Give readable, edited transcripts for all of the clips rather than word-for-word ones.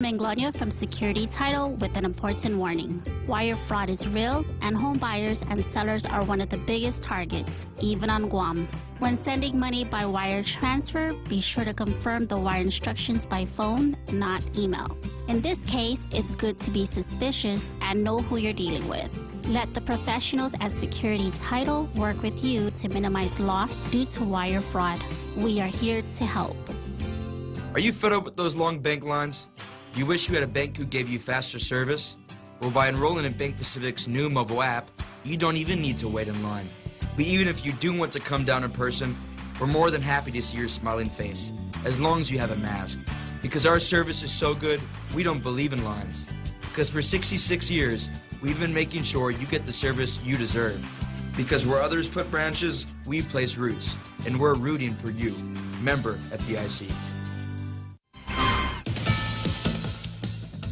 Menglonia from Security Title with an important warning. Wire fraud is real, and home buyers and sellers are one of the biggest targets, even on Guam. When sending money by wire transfer, be sure to confirm the wire instructions by phone, not email. In this case, it's good to be suspicious and know who you're dealing with. Let the professionals at Security Title work with you to minimize loss due to wire fraud. We are here to help. Are you fed up with those long bank lines? You wish you had a bank who gave you faster service? Well, by enrolling in Bank Pacific's new mobile app, you don't even need to wait in line. But even if you do want to come down in person, we're more than happy to see your smiling face, as long as you have a mask. Because our service is so good, we don't believe in lines. Because for 66 years, we've been making sure you get the service you deserve. Because where others put branches, we place roots. And we're rooting for you. Member FDIC.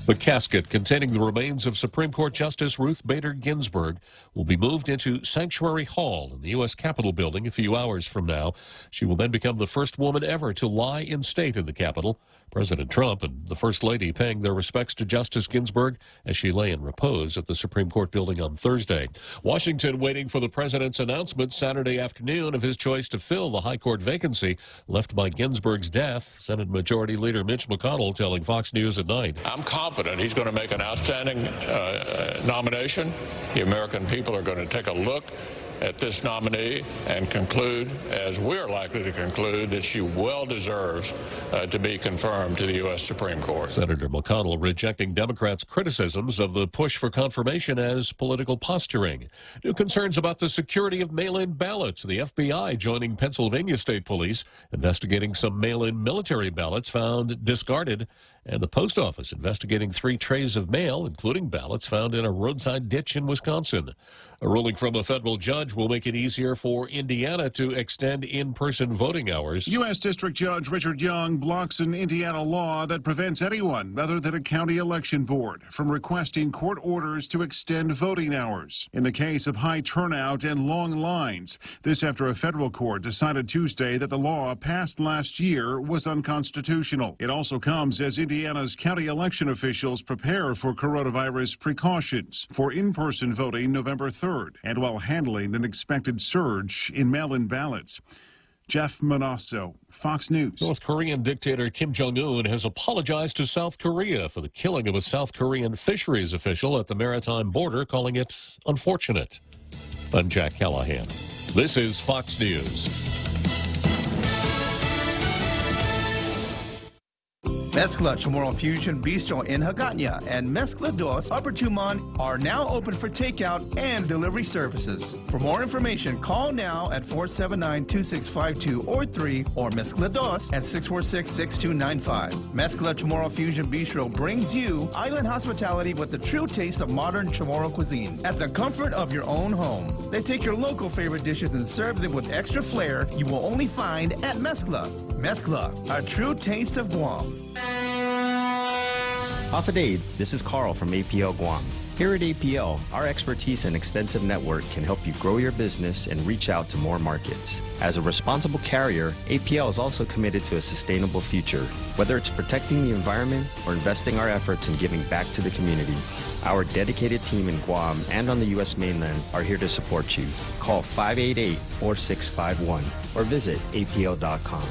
The casket containing the remains of Supreme Court Justice Ruth Bader Ginsburg will be moved into Sanctuary Hall in the U.S. Capitol building a few hours from now. She will then become the first woman ever to lie in state in the Capitol. President Trump and the First Lady paying their respects to Justice Ginsburg as she lay in repose at the Supreme Court building on Thursday. Washington waiting for the president's announcement Saturday afternoon of his choice to fill the high court vacancy left by Ginsburg's death. Senate Majority Leader Mitch McConnell telling Fox News at night. I'm confident he's going to make an outstanding nomination. The American people are going to take a look at this nominee and conclude, as we're likely to conclude, that she well deserves to be confirmed to the U.S. Supreme Court. Senator McConnell rejecting Democrats' criticisms of the push for confirmation as political posturing. New concerns about the security of mail-in ballots. The FBI joining Pennsylvania State Police, investigating some mail-in military ballots found discarded. And the post office investigating 3 trays of mail, including ballots found in a roadside ditch in Wisconsin. A ruling from a federal judge will make it easier for Indiana to extend in-person voting hours. U.S. District Judge Richard Young blocks an Indiana law that prevents anyone other than a county election board from requesting court orders to extend voting hours in the case of high turnout and long lines. This after a federal court decided Tuesday that the law passed last year was unconstitutional. It also comes as Indiana's county election officials prepare for coronavirus precautions for in-person voting November 3rd, and while handling an expected surge in mail-in ballots. Jeff Manasso, Fox News. North Korean dictator Kim Jong-un has apologized to South Korea for the killing of a South Korean fisheries official at the maritime border, calling it unfortunate. I'm Jack Callahan. This is Fox News. Mezcla Chamorro Fusion Bistro in Hagåtña and Mezcla Dos Upper Tumon are now open for takeout and delivery services. For more information, call now at 479-2652 or 3 or Mezcla Dos at 646-6295. Mezcla Chamorro Fusion Bistro brings you island hospitality with the true taste of modern Chamorro cuisine at the comfort of your own home. They take your local favorite dishes and serve them with extra flair you will only find at Mezcla. Mezcla, a true taste of Guam. Hafadade, this is Carl from APL Guam. Here at APL, our expertise and extensive network can help you grow your business and reach out to more markets. As a responsible carrier, APL is also committed to a sustainable future. Whether it's protecting the environment or investing our efforts in giving back to the community, our dedicated team in Guam and on the U.S. mainland are here to support you. Call 588-4651 or visit apl.com.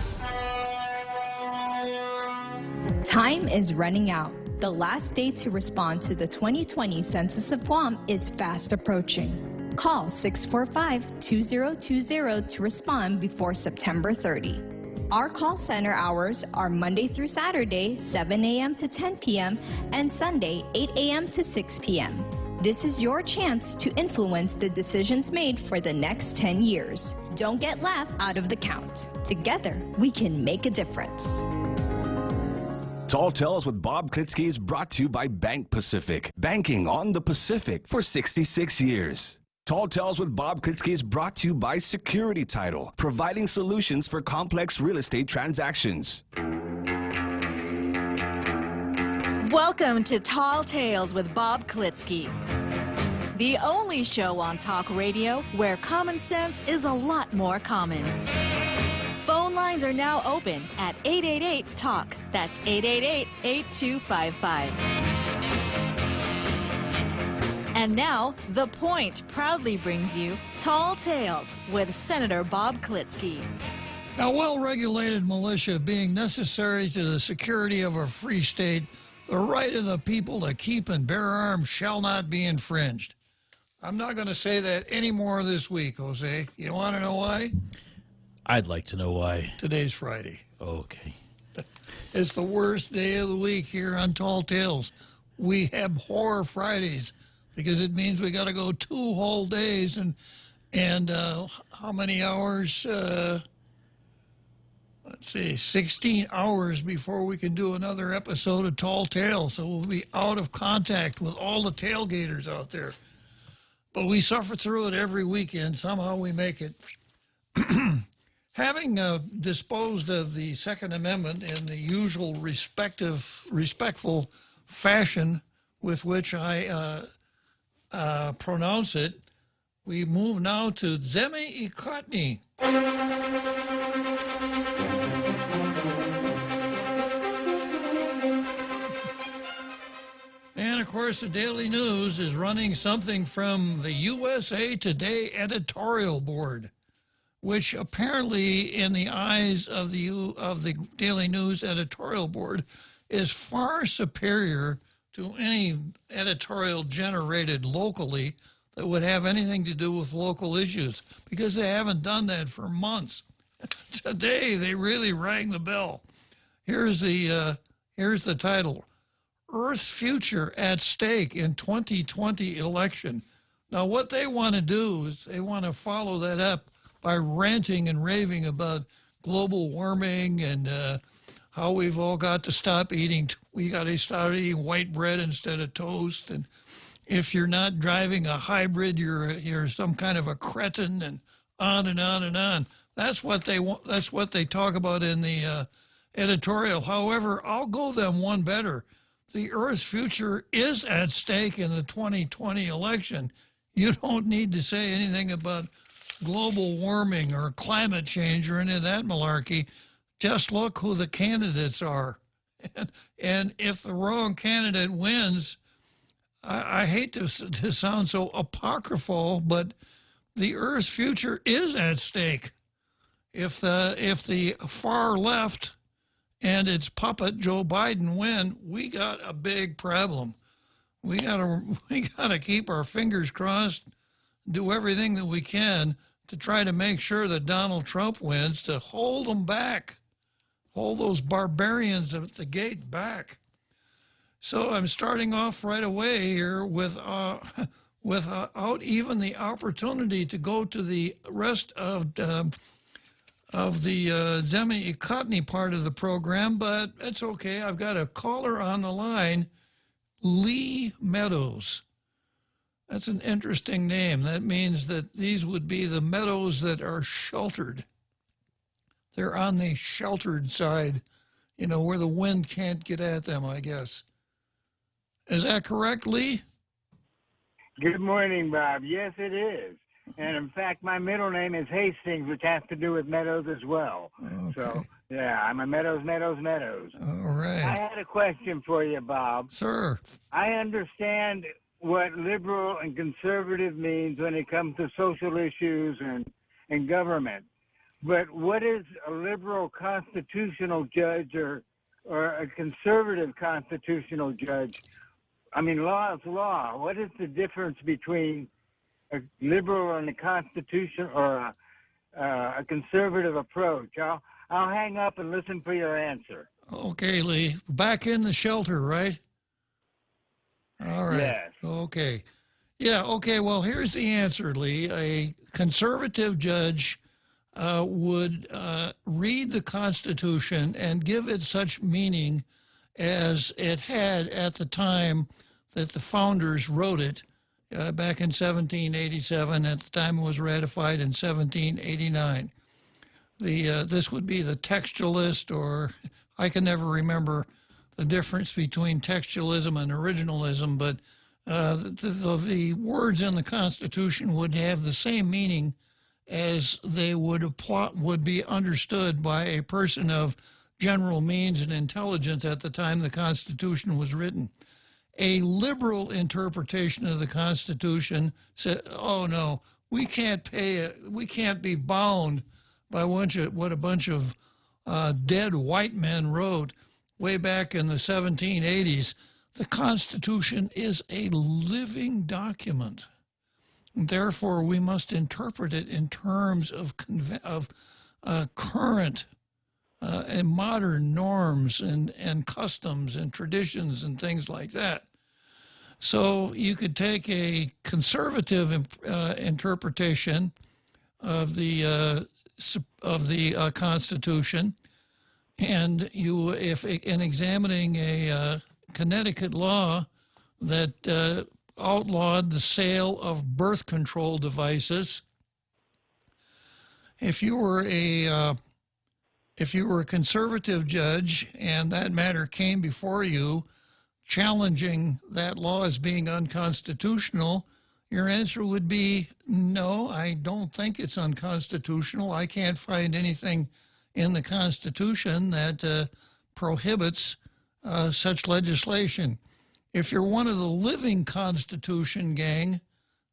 Time is running out. The last day to respond to the 2020 Census of Guam is fast approaching. Call 645-2020 to respond before September 30. Our call center hours are Monday through Saturday, 7 a.m. to 10 p.m. and Sunday, 8 a.m. to 6 p.m. This is your chance to influence the decisions made for the next 10 years. Don't get left out of the count. Together, we can make a difference. Tall Tales with Bob Klitzkie is brought to you by Bank Pacific, banking on the Pacific for 66 years. Tall Tales with Bob Klitzkie is brought to you by Security Title, providing solutions for complex real estate transactions. Welcome to Tall Tales with Bob Klitzkie, the only show on talk radio where common sense is a lot more common. Phone lines lines are now open at 888-TALK. That's 888-8255. And now, The Point proudly brings you Tall Tales with Senator Bob Klitzkie. A well-regulated militia being necessary to the security of a free state, the right of the people to keep and bear arms shall not be infringed. I'm not going to say that anymore this week, Jose. You want to know why? I'd like to know why. Today's Friday. Okay. It's the worst day of the week here on Tall Tales. We abhor Fridays because it means we got to go 2 whole days and how many hours? Let's see, 16 hours before we can do another episode of Tall Tales. So we'll be out of contact with all the tailgaters out there. But we suffer through it every weekend. Somehow we make it. Having disposed of the Second Amendment in the usual respectful fashion with which I pronounce it, we move now to Zemi Ikotny. And, of course, the Daily News is running something from the USA Today editorial board, which apparently, in the eyes of the Daily News editorial board, is far superior to any editorial generated locally that would have anything to do with local issues, because they haven't done that for months. Today, they really rang the bell. Here's the title: Earth's Future at Stake in 2020 Election. Now, what they want to do is they want to follow that up by ranting and raving about global warming and how we've all got to stop eating. We got to start eating white bread instead of toast. And if you're not driving a hybrid, you're some kind of a cretin, and on and on and on. That's what they want. That's what they talk about in the editorial. However, I'll go them one better. The Earth's future is at stake in the 2020 election. You don't need to say anything about global warming or climate change or any of that malarkey. Just look who the candidates are. And if the wrong candidate wins, I hate to sound so apocryphal, but the Earth's future is at stake. If the far left and its puppet Joe Biden win, we got a big problem. We gotta keep our fingers crossed, do everything that we can to try to make sure that Donald Trump wins, to hold them back, hold those barbarians at the gate back. So I'm starting off right away here without even the opportunity to go to the rest of the Zemi Ikotny part of the program, but it's okay. I've got a caller on the line, Lee Meadows. That's an interesting name. That means that these would be the meadows that are sheltered. They're on the sheltered side, where the wind can't get at them, I guess. Is that correct, Lee? Good morning, Bob. Yes, it is. And in fact, my middle name is Hastings, which has to do with meadows as well. Okay. So, yeah, I'm a Meadows. All right. I had a question for you, Bob. Sir. I understand what liberal and conservative means when it comes to social issues and government. But what is a liberal constitutional judge or a conservative constitutional judge? I mean, law is law. What is the difference between a liberal and a constitution or a conservative approach? I'll hang up and listen for your answer. Okay, Lee. Back in the shelter, right? All right. Yes. Okay. Yeah, okay. Well, here's the answer, Lee. A conservative judge would read the Constitution and give it such meaning as it had at the time that the founders wrote it back in 1787. At the time it was ratified in 1789. This would be the textualist, or I can never remember the difference between textualism and originalism, but the words in the Constitution would have the same meaning as they would be understood by a person of general means and intelligence at the time the Constitution was written. A liberal interpretation of the Constitution said, "Oh no, we can't be bound by what a bunch of dead white men wrote way back in the 1780s. The Constitution is a living document. Therefore, we must interpret it in terms of current and modern norms and customs and traditions and things like that." So you could take a conservative interpretation of the Constitution, and if in examining a Connecticut law that outlawed the sale of birth control devices, if you were a conservative judge and that matter came before you challenging that law as being unconstitutional, your answer would be, no, I don't think it's unconstitutional. I can't find anything in the Constitution that prohibits such legislation. If you're one of the living Constitution gang,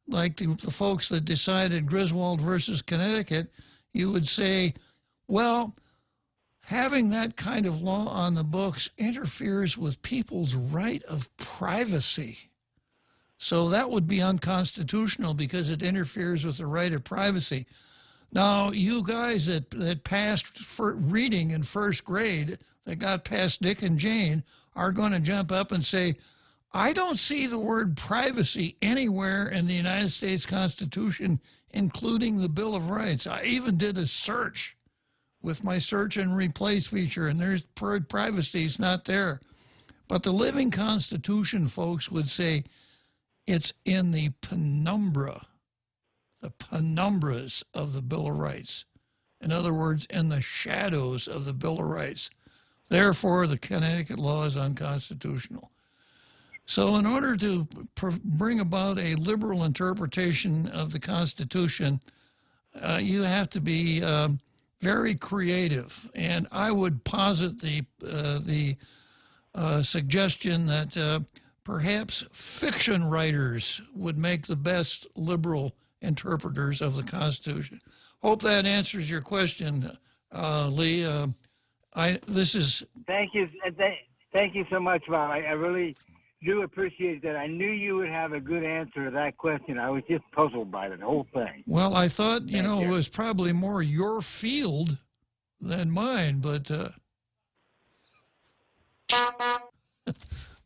like the folks that decided Griswold versus Connecticut, you would say, well, having that kind of law on the books interferes with people's right of privacy. So that would be unconstitutional because it interferes with the right of privacy. Now, you guys that passed for reading in first grade, that got past Dick and Jane, are going to jump up and say, I don't see the word privacy anywhere in the United States Constitution, including the Bill of Rights. I even did a search with my search and replace feature, and there's privacy is not there. But the living Constitution folks would say it's in the penumbras of the Bill of Rights. In other words, in the shadows of the Bill of Rights. Therefore, the Connecticut law is unconstitutional. So in order to bring about a liberal interpretation of the Constitution, you have to be very creative. And I would posit the suggestion that perhaps fiction writers would make the best liberal interpreters of the Constitution. Hope that answers your question, Lee. Thank you. Thank you so much, Bob. I really do appreciate that. I knew you would have a good answer to that question. I was just puzzled by the whole thing. Well, I thought, it was probably more your field than mine, but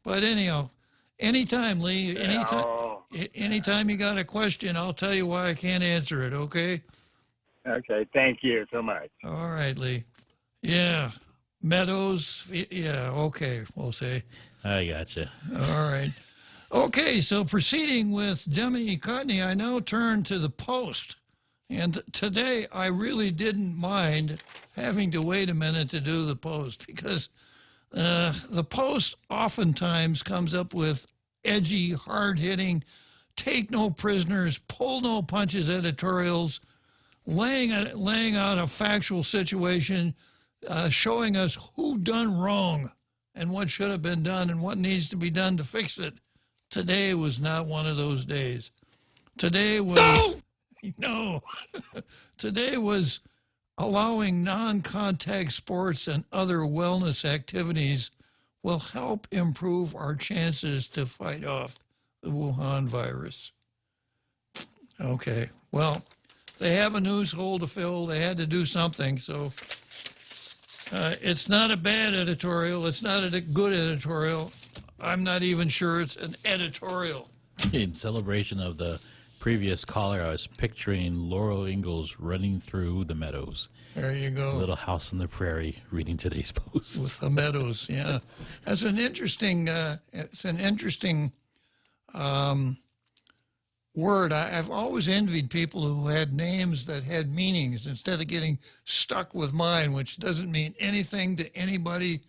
but anyhow, anytime, Lee, anytime you got a question, I'll tell you why I can't answer it, okay? Okay, thank you so much. All right, Lee. Yeah, Meadows, yeah, okay, we'll say. I gotcha. All right. Okay, so proceeding with Demi Cotney, I now turn to the Post. And today I really didn't mind having to wait a minute to do the Post because the Post oftentimes comes up with edgy, hard-hitting, take no prisoners, pull no punches editorials, laying out a factual situation, showing us who done wrong and what should have been done and what needs to be done to fix it. Today was not one of those days. Today was, today was allowing non-contact sports and other wellness activities will help improve our chances to fight off the Wuhan virus. Okay, well, they have a news hole to fill. They had to do something, so it's not a bad editorial. It's not a good editorial. I'm not even sure it's an editorial. In celebration of the previous caller, I was picturing Laurel Ingalls running through the meadows. There you go. Little house on the prairie reading today's Post. With the meadows, yeah. That's an interesting, word. I've always envied people who had names that had meanings instead of getting stuck with mine, which doesn't mean anything to anybody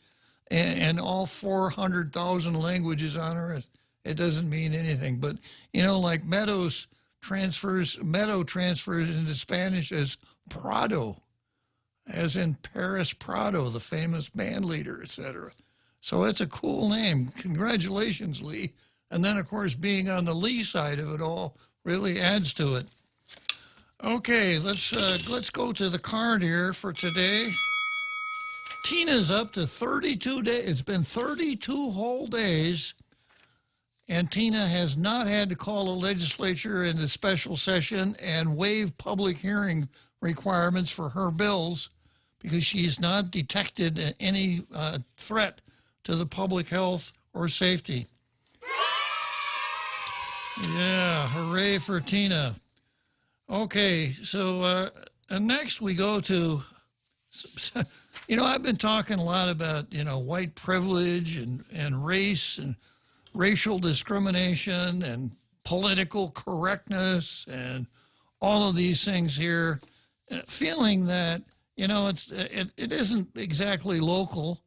in all 400,000 languages on earth. It doesn't mean anything. But, like Meadows meadow transfers into Spanish as Prado, as in Paris Prado, the famous band leader, etc. So it's a cool name. Congratulations, Lee. And then, of course, being on the Lee side of it all really adds to it. Okay, let's go to the card here for today. Tina's up to 32 days. It's been 32 whole days, and Tina has not had to call a legislature into special session and waive public hearing requirements for her bills because she's not detected any threat to the public health or safety. Yeah, hooray for Tina. Okay, so next we go to, I've been talking a lot about, white privilege and race and racial discrimination and political correctness and all of these things here, feeling that, it isn't exactly local,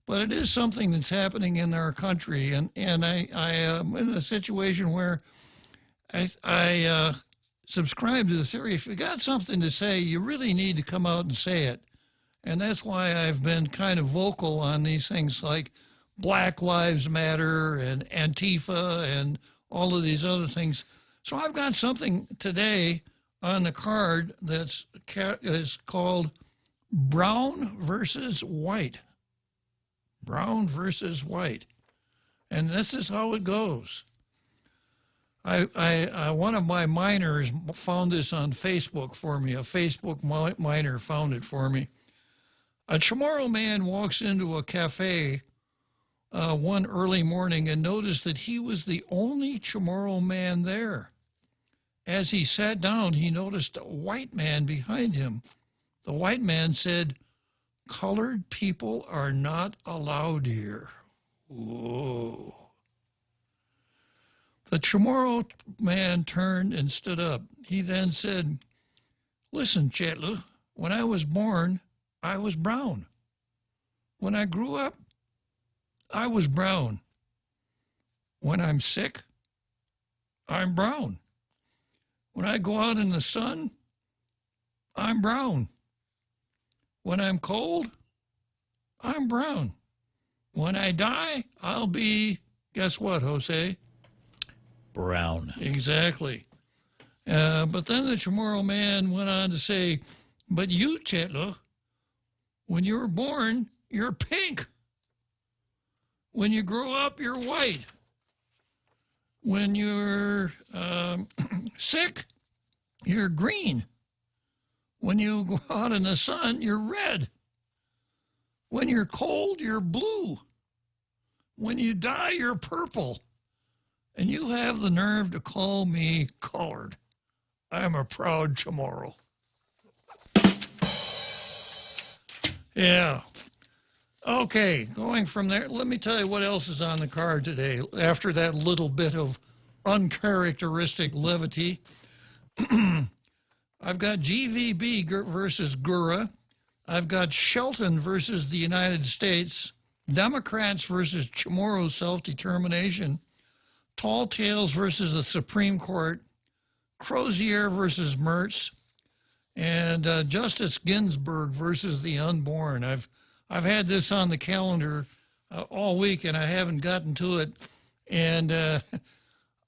but it is something that's happening in our country. And I am in a situation where I subscribe to the theory, if you got something to say, you really need to come out and say it. And that's why I've been kind of vocal on these things like Black Lives Matter and Antifa and all of these other things. So I've got something today on the card is called Brown versus White. Brown versus White. And this is how it goes. One of my miners found this on Facebook for me. A Facebook miner found it for me. A Chamorro man walks into a cafe one early morning and noticed that he was the only Chamorro man there. As he sat down, he noticed a white man behind him. The white man said, "Colored people are not allowed here." Whoa. The Chamorro man turned and stood up. He then said, "Listen, Chetlu, when I was born, I was brown. When I grew up, I was brown. When I'm sick, I'm brown. When I go out in the sun, I'm brown. When I'm cold, I'm brown. When I die, I'll be," guess what, Jose? Brown. Exactly. But then the Chamorro man went on to say, "But you, Chetlo, when you were born, you're pink. When you grow up, you're white. When you're sick, you're green. When you go out in the sun, you're red. When you're cold, you're blue. When you die, you're purple. And you have the nerve to call me colored. I'm a proud Chamorro." Yeah. Okay, going from there, let me tell you what else is on the card today. After that little bit of uncharacteristic levity, I've got GVB versus Gura. I've got Shelton versus the United States, Democrats versus Chamorro self-determination, Tall Tales versus the Supreme Court, Crozier versus Mertz, and Justice Ginsburg versus the unborn. I've had this on the calendar all week, and I haven't gotten to it. And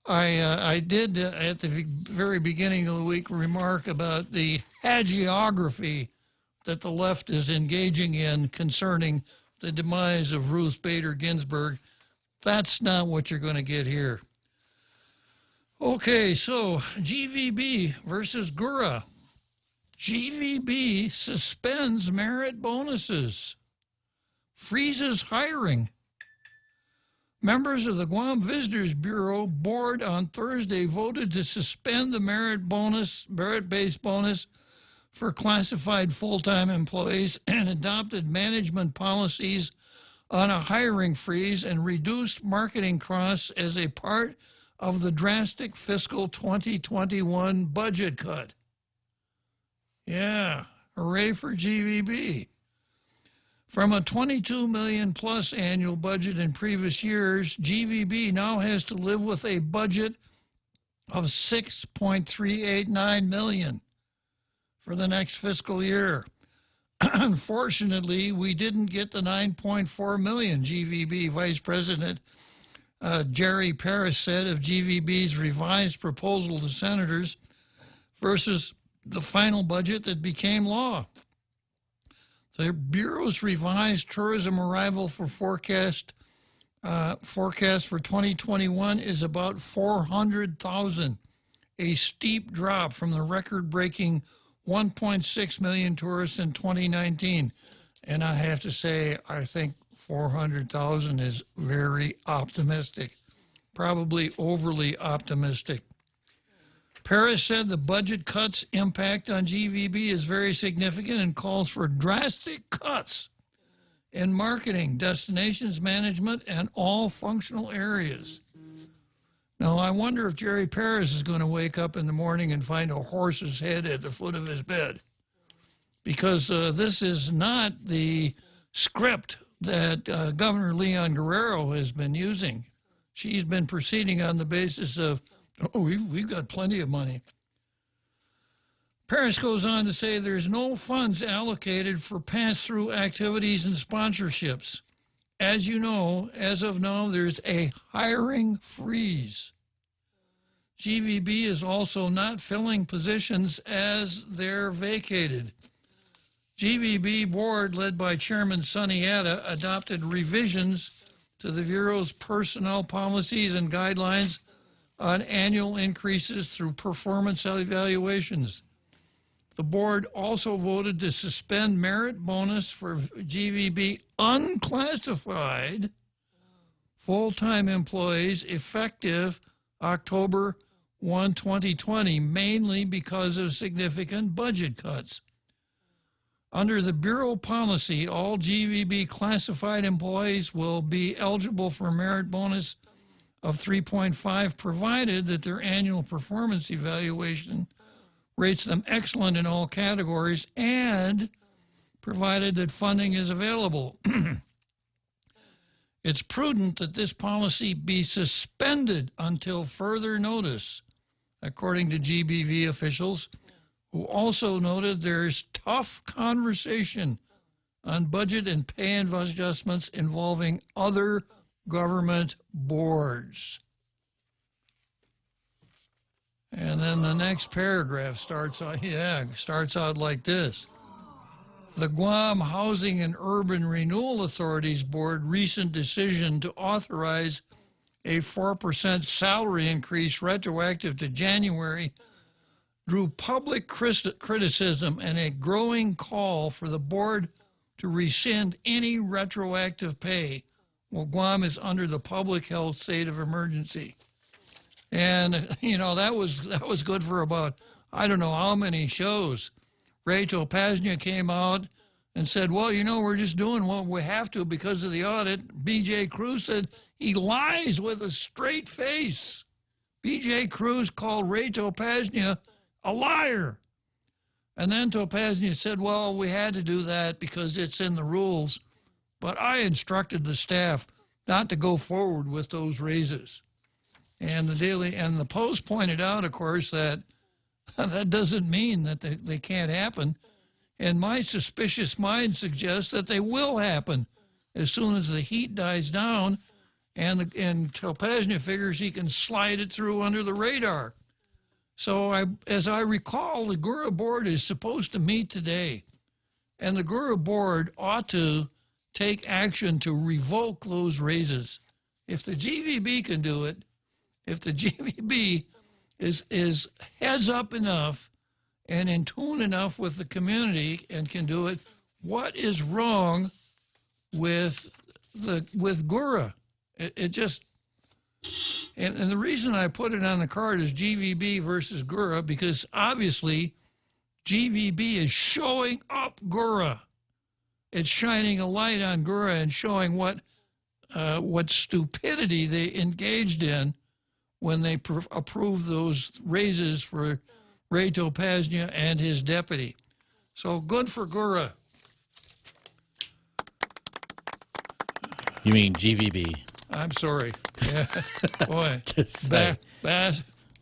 I did, at the very beginning of the week, remark about the hagiography that the left is engaging in concerning the demise of Ruth Bader Ginsburg. That's not what you're going to get here. Okay, so GVB versus Gura. GVB suspends merit bonuses, freezes hiring. Members of the Guam Visitors Bureau board on Thursday voted to suspend the merit-based bonus for classified full-time employees and adopted management policies on a hiring freeze and reduced marketing costs as a part of the drastic fiscal 2021 budget cut. Yeah, hooray for GVB. From a $22 million plus annual budget in previous years, GVB now has to live with a budget of $6.389 million for the next fiscal year. Unfortunately, we didn't get the $9.4 million GVB. Vice President Jerry Paris said of GVB's revised proposal to senators versus the final budget that became law. The Bureau's revised tourism arrival for forecast for 2021 is about 400,000, a steep drop from the record-breaking 1.6 million tourists in 2019. And I have to say, I think 400,000 is very optimistic, probably overly optimistic. Paris said the budget cuts impact on GVB is very significant and calls for drastic cuts in marketing, destinations management, and all functional areas. Now, I wonder if Jerry Paris is going to wake up in the morning and find a horse's head at the foot of his bed, because this is not the script that Governor Leon Guerrero has been using. She's been proceeding on the basis of, oh, we've got plenty of money. Paris goes on to say there's no funds allocated for pass-through activities and sponsorships. As you know, as of now, there's a hiring freeze. GVB is also not filling positions as they're vacated. GVB board, led by Chairman Sonny Atta, adopted revisions to the Bureau's personnel policies and guidelines on annual increases through performance evaluations. The board also voted to suspend merit bonus for GVB unclassified full-time employees effective October 1, 2020, mainly because of significant budget cuts. Under the Bureau policy, all GVB classified employees will be eligible for merit bonus of 3.5, provided that their annual performance evaluation rates them excellent in all categories, and provided that funding is available. It's prudent that this policy be suspended until further notice, according to GBV officials, who also noted there's tough conversation on budget and pay adjustments involving other government boards. And then the next paragraph starts out like this. The Guam Housing and Urban Renewal Authority's board recent decision to authorize a 4% salary increase retroactive to January drew public criticism and a growing call for the board to rescind any retroactive pay while Guam is under the public health state of emergency. And, you know, that was good for about, I don't know how many shows. Rachel Pasnia came out and said, well, you know, we're just doing what we have to because of the audit. B.J. Cruz said he lies with a straight face. B.J. Cruz called Rachel Pasnia a liar. And then Topaznia said, well, we had to do that because it's in the rules. But I instructed the staff not to go forward with those raises. And the Post pointed out, of course, that that doesn't mean that they can't happen. And my suspicious mind suggests that they will happen as soon as the heat dies down, and Topaznia figures he can slide it through under the radar. So as I recall, the Gura board is supposed to meet today, and the Gura board ought to take action to revoke those raises. If the GVB can do it, if the GVB is heads up enough and in tune enough with the community and can do it, what is wrong with Gura? It just, and the reason I put it on the card is GVB versus Gura, because obviously GVB is showing up Gura. It's shining a light on Gura and showing what stupidity they engaged in when they approved those raises for Ray Topaznia and his deputy. So good for Gura. You mean GVB? I'm sorry. Yeah. Boy, Just say.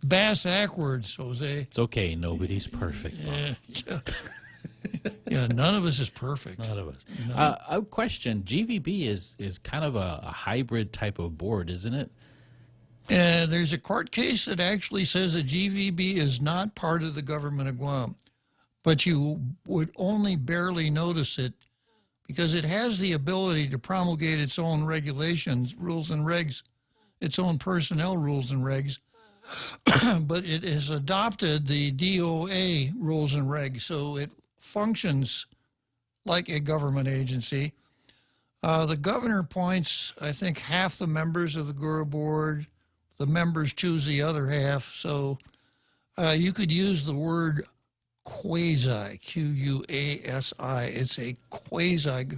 bass backwards, Jose. It's okay. Nobody's perfect. Bob. Yeah. Yeah, none of us is perfect. None of us. No. A question. GVB is kind of a hybrid type of board, isn't it? There's a court case that actually says that GVB is not part of the government of Guam, but you would only barely notice it because it has the ability to promulgate its own regulations, rules and regs, its own personnel rules and regs, but it has adopted the DOA rules and regs, so it functions like a government agency. The governor appoints, I think, half the members of the Gura board. The members choose the other half. So you could use the word quasi, Q-U-A-S-I. It's a quasi.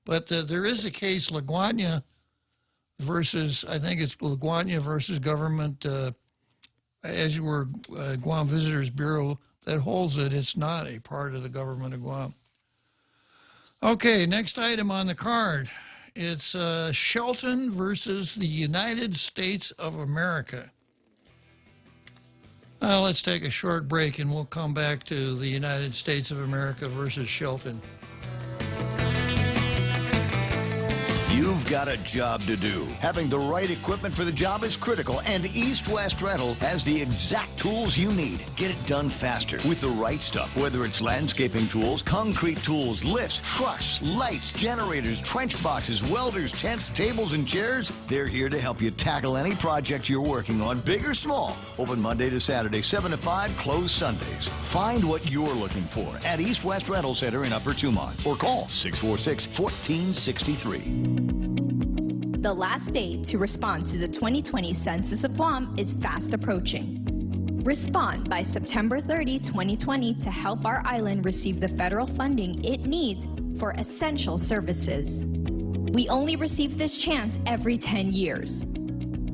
But there is a case, LaGuardia versus, I think it's LaGuardia versus government, as you were Guam Visitors Bureau, that holds it. It's not a part of the government of Guam. Okay, next item on the card. It's Shelton versus the United States of America. Let's take a short break and we'll come back to the United States of America versus Shelton. You've got a job to do. Having the right equipment for the job is critical, and East West Rental has the exact tools you need. Get it done faster with the right stuff, whether it's landscaping tools, concrete tools, lifts, trucks, lights, generators, trench boxes, welders, tents, tables, and chairs. They're here to help you tackle any project you're working on, big or small. Open Monday to Saturday, 7 to 5, closed Sundays. Find what you're looking for at East West Rental Center in Upper Tumon or call 646-1463. The last day to respond to the 2020 Census of Guam is fast approaching. Respond by September 30, 2020 to help our island receive the federal funding it needs for essential services. We only receive this chance every 10 years.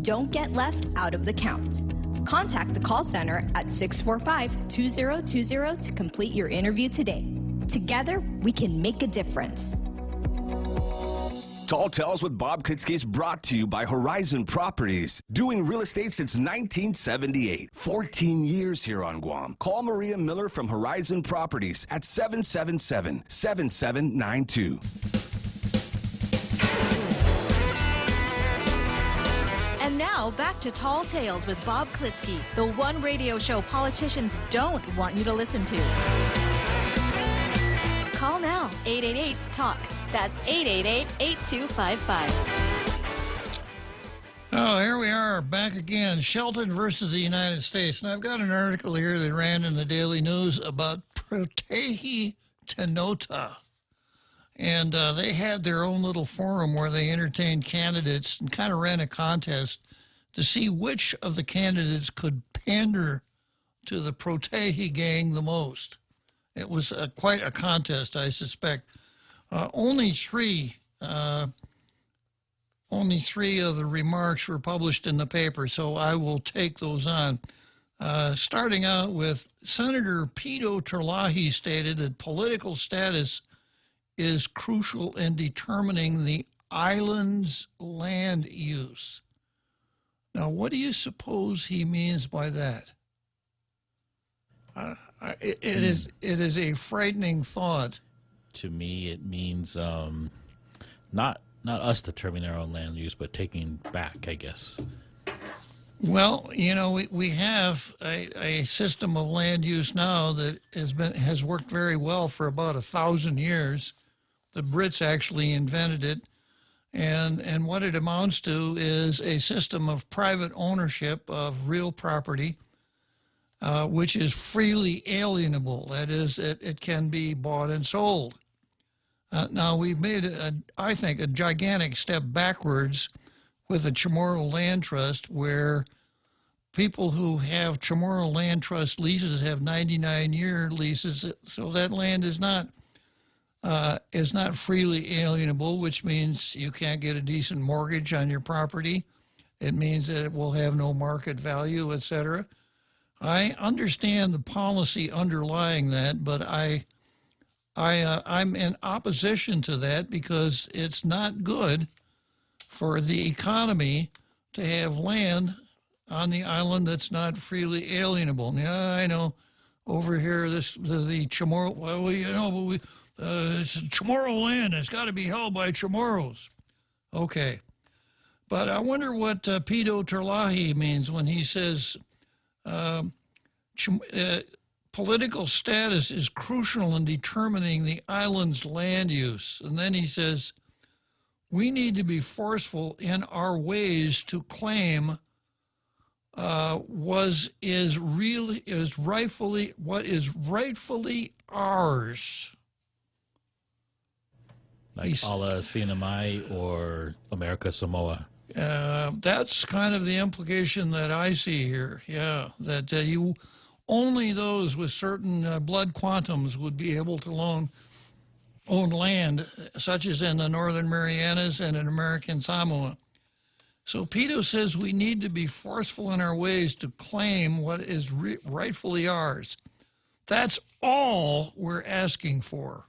Don't get left out of the count. Contact the call center at 645-2020 to complete your interview today. Together, we can make a difference. Tall Tales with Bob Klitzkie is brought to you by Horizon Properties. Doing real estate since 1978. 14 years here on Guam. Call Maria Miller from Horizon Properties at 777-7792. And now back to Tall Tales with Bob Klitzkie, the one radio show politicians don't want you to listen to. Call now, 888-TALK. That's 888-8255. Oh, here we are, back again. Shelton versus the United States. And I've got an article here that ran in the Daily News about Protehi Tenota. And they had their own little forum where they entertained candidates and kind of ran a contest to see which of the candidates could pander to the Protehi gang the most. It was quite a contest, I suspect. Only three of the remarks were published in the paper, so I will take those on. Starting out with Senator Pito Terlahi stated that political status is crucial in determining the island's land use. Now, what do you suppose he means by that? It is a frightening thought. To me, it means not us determining our own land use, but taking back, I guess. Well, you know, we have a system of land use now that has worked very well for about 1,000 years. The Brits actually invented it, and what it amounts to is a system of private ownership of real property, which is freely alienable. That is, it can be bought and sold. Now, we've made, I think, a gigantic step backwards with the Chamorro Land Trust, where people who have Chamorro Land Trust leases have 99-year leases, so that land is not freely alienable, which means you can't get a decent mortgage on your property. It means that it will have no market value, etc. I understand the policy underlying that, but I'm in opposition to that because it's not good for the economy to have land on the island that's not freely alienable. Yeah, I know. Over here, the Chamorro. Well, you know, but it's Chamorro land. It's got to be held by Chamorros. Okay, but I wonder what Pito Terlahi means when he says political status is crucial in determining the island's land use. And then he says, we need to be forceful in our ways to claim what is rightfully ours. Like a la CNMI or America Samoa. That's kind of the implication that I see here. Yeah, that you only those with certain blood quantums would be able to own land, such as in the Northern Marianas and in American Samoa. So Pito says we need to be forceful in our ways to claim what is rightfully ours. That's all we're asking for.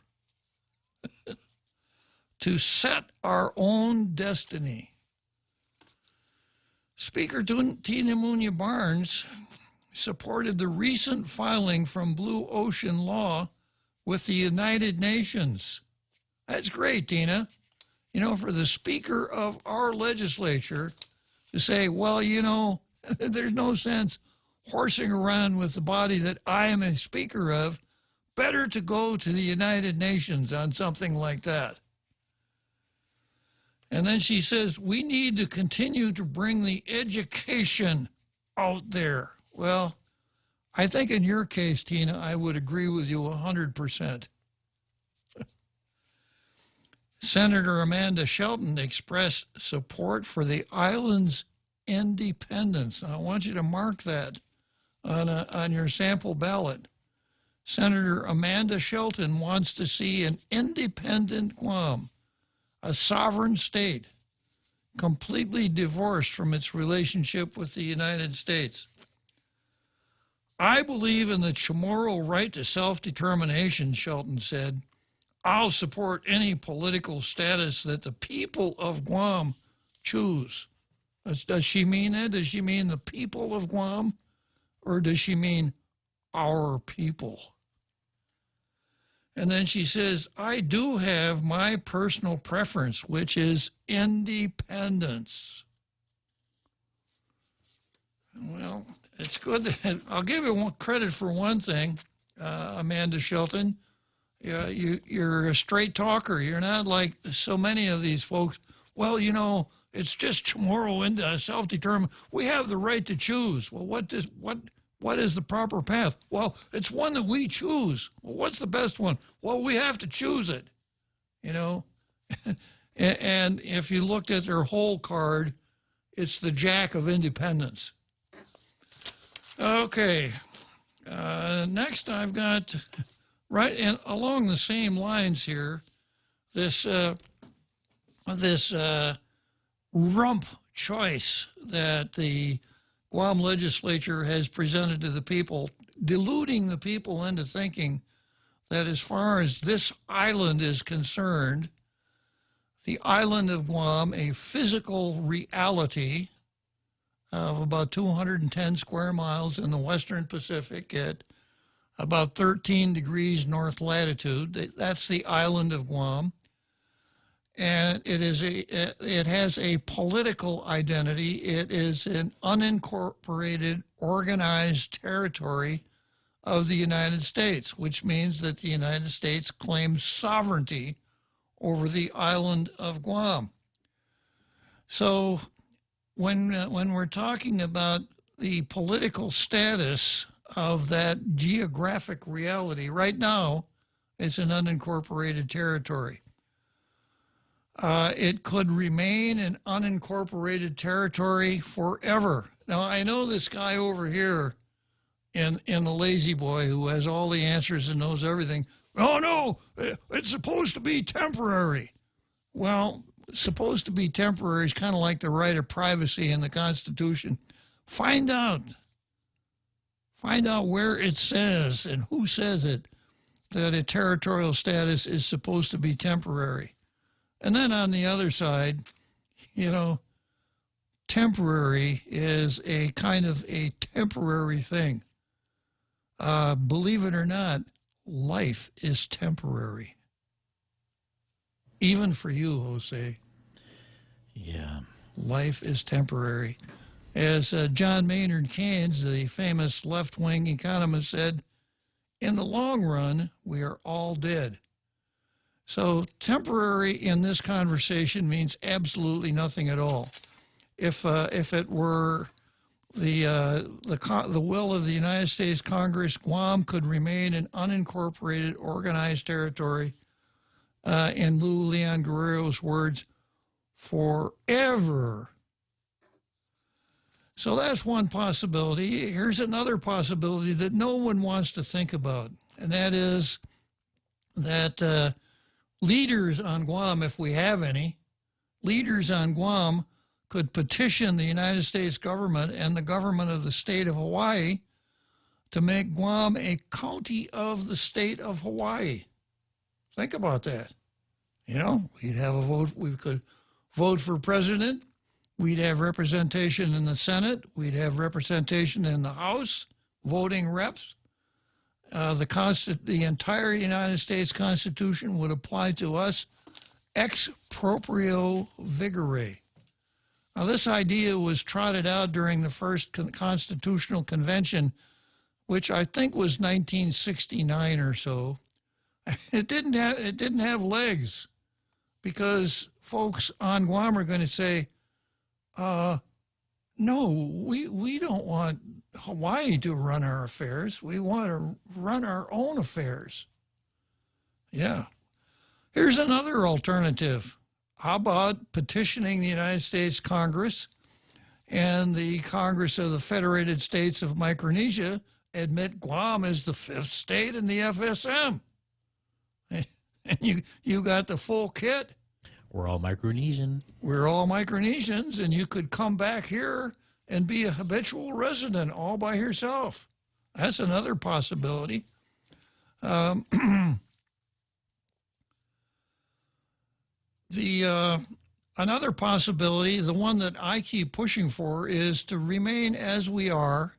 To set our own destiny. Speaker Tina Munya Barnes supported the recent filing from Blue Ocean Law with the United Nations. That's great, Tina. You know, for the Speaker of our legislature to say, well, you know, there's no sense horsing around with the body that I am a Speaker of. Better to go to the United Nations on something like that. And then she says, we need to continue to bring the education out there. Well, I think in your case, Tina, I would agree with you 100%. Senator Amanda Shelton expressed support for the island's independence. I want you to mark that on your sample ballot. Senator Amanda Shelton wants to see an independent Guam, a sovereign state, completely divorced from its relationship with the United States. I believe in the Chamorro right to self-determination, Shelton said. I'll support any political status that the people of Guam choose. Does she mean that? Does she mean the people of Guam? Or does she mean our people? And then she says, I do have my personal preference, which is independence. Well, it's good that I'll give you credit for one thing, Amanda Shelton. You're a straight talker. You're not like so many of these folks. Well, you know, it's just Chamorro and self-determined. We have the right to choose. Well, what is the proper path? Well, it's one that we choose. Well, what's the best one? Well, we have to choose it, you know. And if you looked at their whole card, it's the Jack of Independence. Okay. Next, I've got... right, and along the same lines here, this rump choice that the Guam legislature has presented to the people, deluding the people into thinking that as far as this island is concerned, the island of Guam, a physical reality of about 210 square miles in the Western Pacific at about 13 degrees north latitude. That's the island of Guam. And it has a political identity. It is an unincorporated, organized territory of the United States, which means that the United States claims sovereignty over the island of Guam. So when we're talking about the political status of that geographic reality, right now it's an unincorporated territory. It could remain an unincorporated territory forever. Now, I know this guy over here in the Lazy Boy who has all the answers and knows everything. Oh, no, it's supposed to be temporary. Well, supposed to be temporary is kind of like the right of privacy in the Constitution. Find out where it says and who says it that a territorial status is supposed to be temporary. And then on the other side, you know, temporary is a kind of a temporary thing. Believe it or not, life is temporary. Even for you, Jose. Yeah. Life is temporary. As John Maynard Keynes, the famous left-wing economist, said, in the long run, we are all dead. So temporary in this conversation means absolutely nothing at all. If it were the will of the United States Congress, Guam could remain an unincorporated, organized territory, in Lou Leon Guerrero's words, forever. So that's one possibility. Here's another possibility that no one wants to think about, and that is that leaders on Guam, if we have any, leaders on Guam could petition the United States government and the government of the state of Hawaii to make Guam a county of the state of Hawaii. Think about that. You know, we'd have a vote. We could vote for president. We'd have representation in the Senate. We'd have representation in the House, voting reps. The entire United States Constitution would apply to us ex proprio vigere. Now, this idea was trotted out during the first Constitutional Convention, which I think was 1969 or so. It didn't have legs, because folks on Guam are going to say, no, we don't want Hawaii to run our affairs. We want to run our own affairs. Yeah. Here's another alternative. How about petitioning the United States Congress and the Congress of the Federated States of Micronesia admit Guam as the 5th state in the FSM? And you got the full kit. We're all Micronesian. We're all Micronesians, and you could come back here and be a habitual resident all by yourself. That's another possibility. Another possibility, the one that I keep pushing for, is to remain as we are.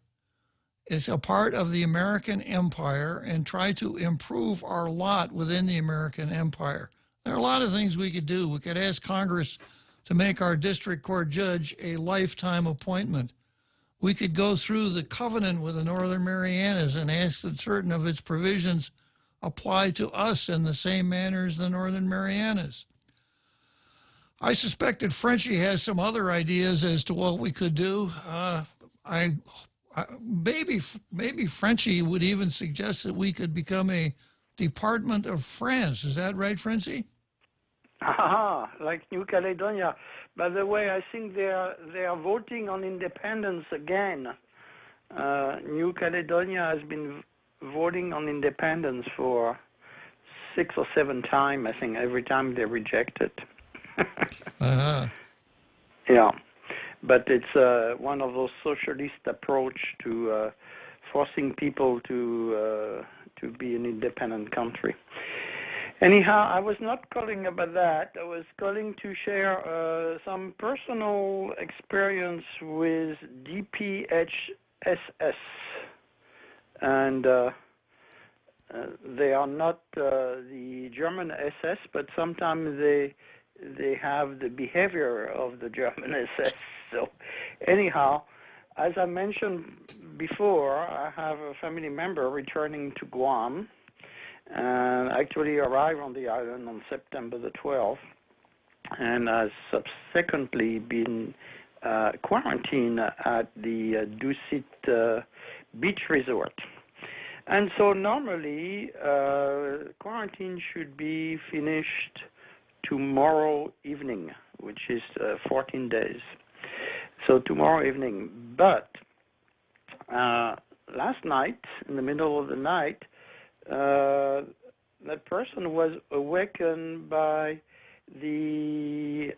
It's a part of the American empire and try to improve our lot within the American empire. There are a lot of things we could do. We could ask Congress to make our district court judge a lifetime appointment. We could go through the covenant with the Northern Marianas and ask that certain of its provisions apply to us in the same manner as the Northern Marianas. I suspect that Frenchie has some other ideas as to what we could do. Maybe Frenchie would even suggest that we could become a Department of France. Is that right, Frenchie? Like New Caledonia. By the way, I think they are voting on independence again. New Caledonia has been voting on independence for 6 or 7 times, I think, every time they reject it. Yeah, but it's one of those socialist approach to forcing people to be an independent country. Anyhow, I was not calling about that. I was calling to share some personal experience with DPHSS, and they are not the German SS, but sometimes they have the behavior of the German SS. So anyhow, as I mentioned before, I have a family member returning to Guam and actually arrived on the island on September the 12th and has subsequently been quarantined at the Dusit Beach Resort. And so normally quarantine should be finished tomorrow evening, which is 14 days. So tomorrow evening. But last night, in the middle of the night, that person was awakened by the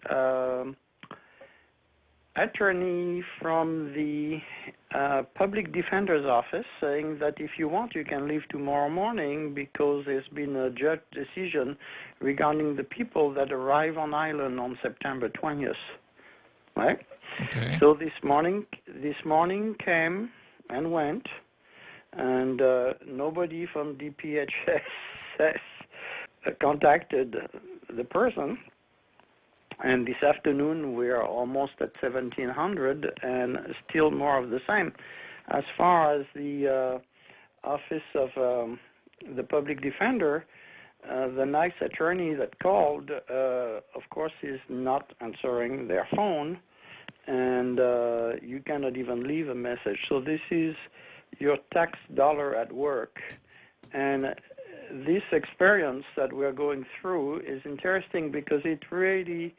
attorney from the public defender's office saying that if you want, you can leave tomorrow morning because there's been a judge decision regarding the people that arrive on island on September 20th. right? Okay. So this morning came and went, and nobody from DPHS contacted the person. And this afternoon we are almost at 1,700, and still more of the same. As far as the office of the public defender, the nice attorney that called, of course, is not answering their phone, and you cannot even leave a message. So this is your tax dollar at work. And this experience that we're going through is interesting because it really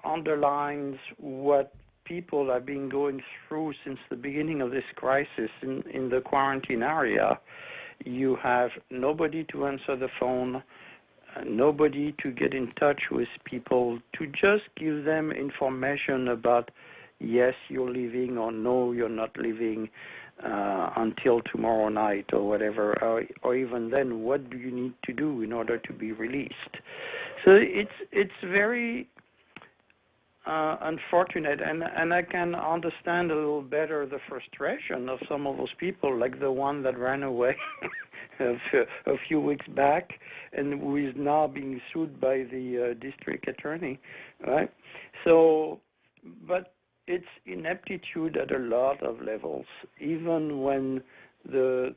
underlines what people have been going through since the beginning of this crisis in the quarantine area. You have nobody to answer the phone, nobody to get in touch with people, to just give them information about, yes, you're leaving, or no, you're not leaving until tomorrow night, or whatever, or even then, what do you need to do in order to be released? So it's very unfortunate, and I can understand a little better the frustration of some of those people, like the one that ran away a few weeks back and who is now being sued by the district attorney, right? So, but it's ineptitude at a lot of levels. Even when the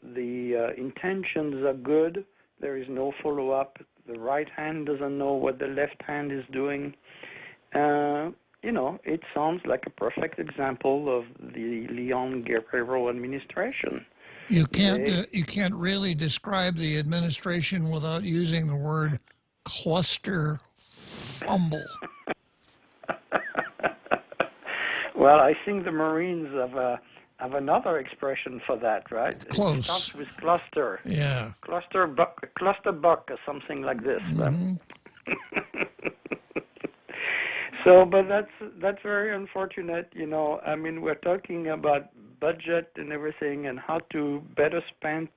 intentions are good, there is no follow-up. The right hand doesn't know what the left hand is doing. It sounds like a perfect example of the Leon Guerrero administration. You can't really describe the administration without using the word cluster fumble. Well, I think the Marines have another expression for that, right? Close. It starts with cluster. Yeah. Cluster buck or something like this. Mm-hmm. So, but that's very unfortunate. I mean, we're talking about budget and everything, and how to better spend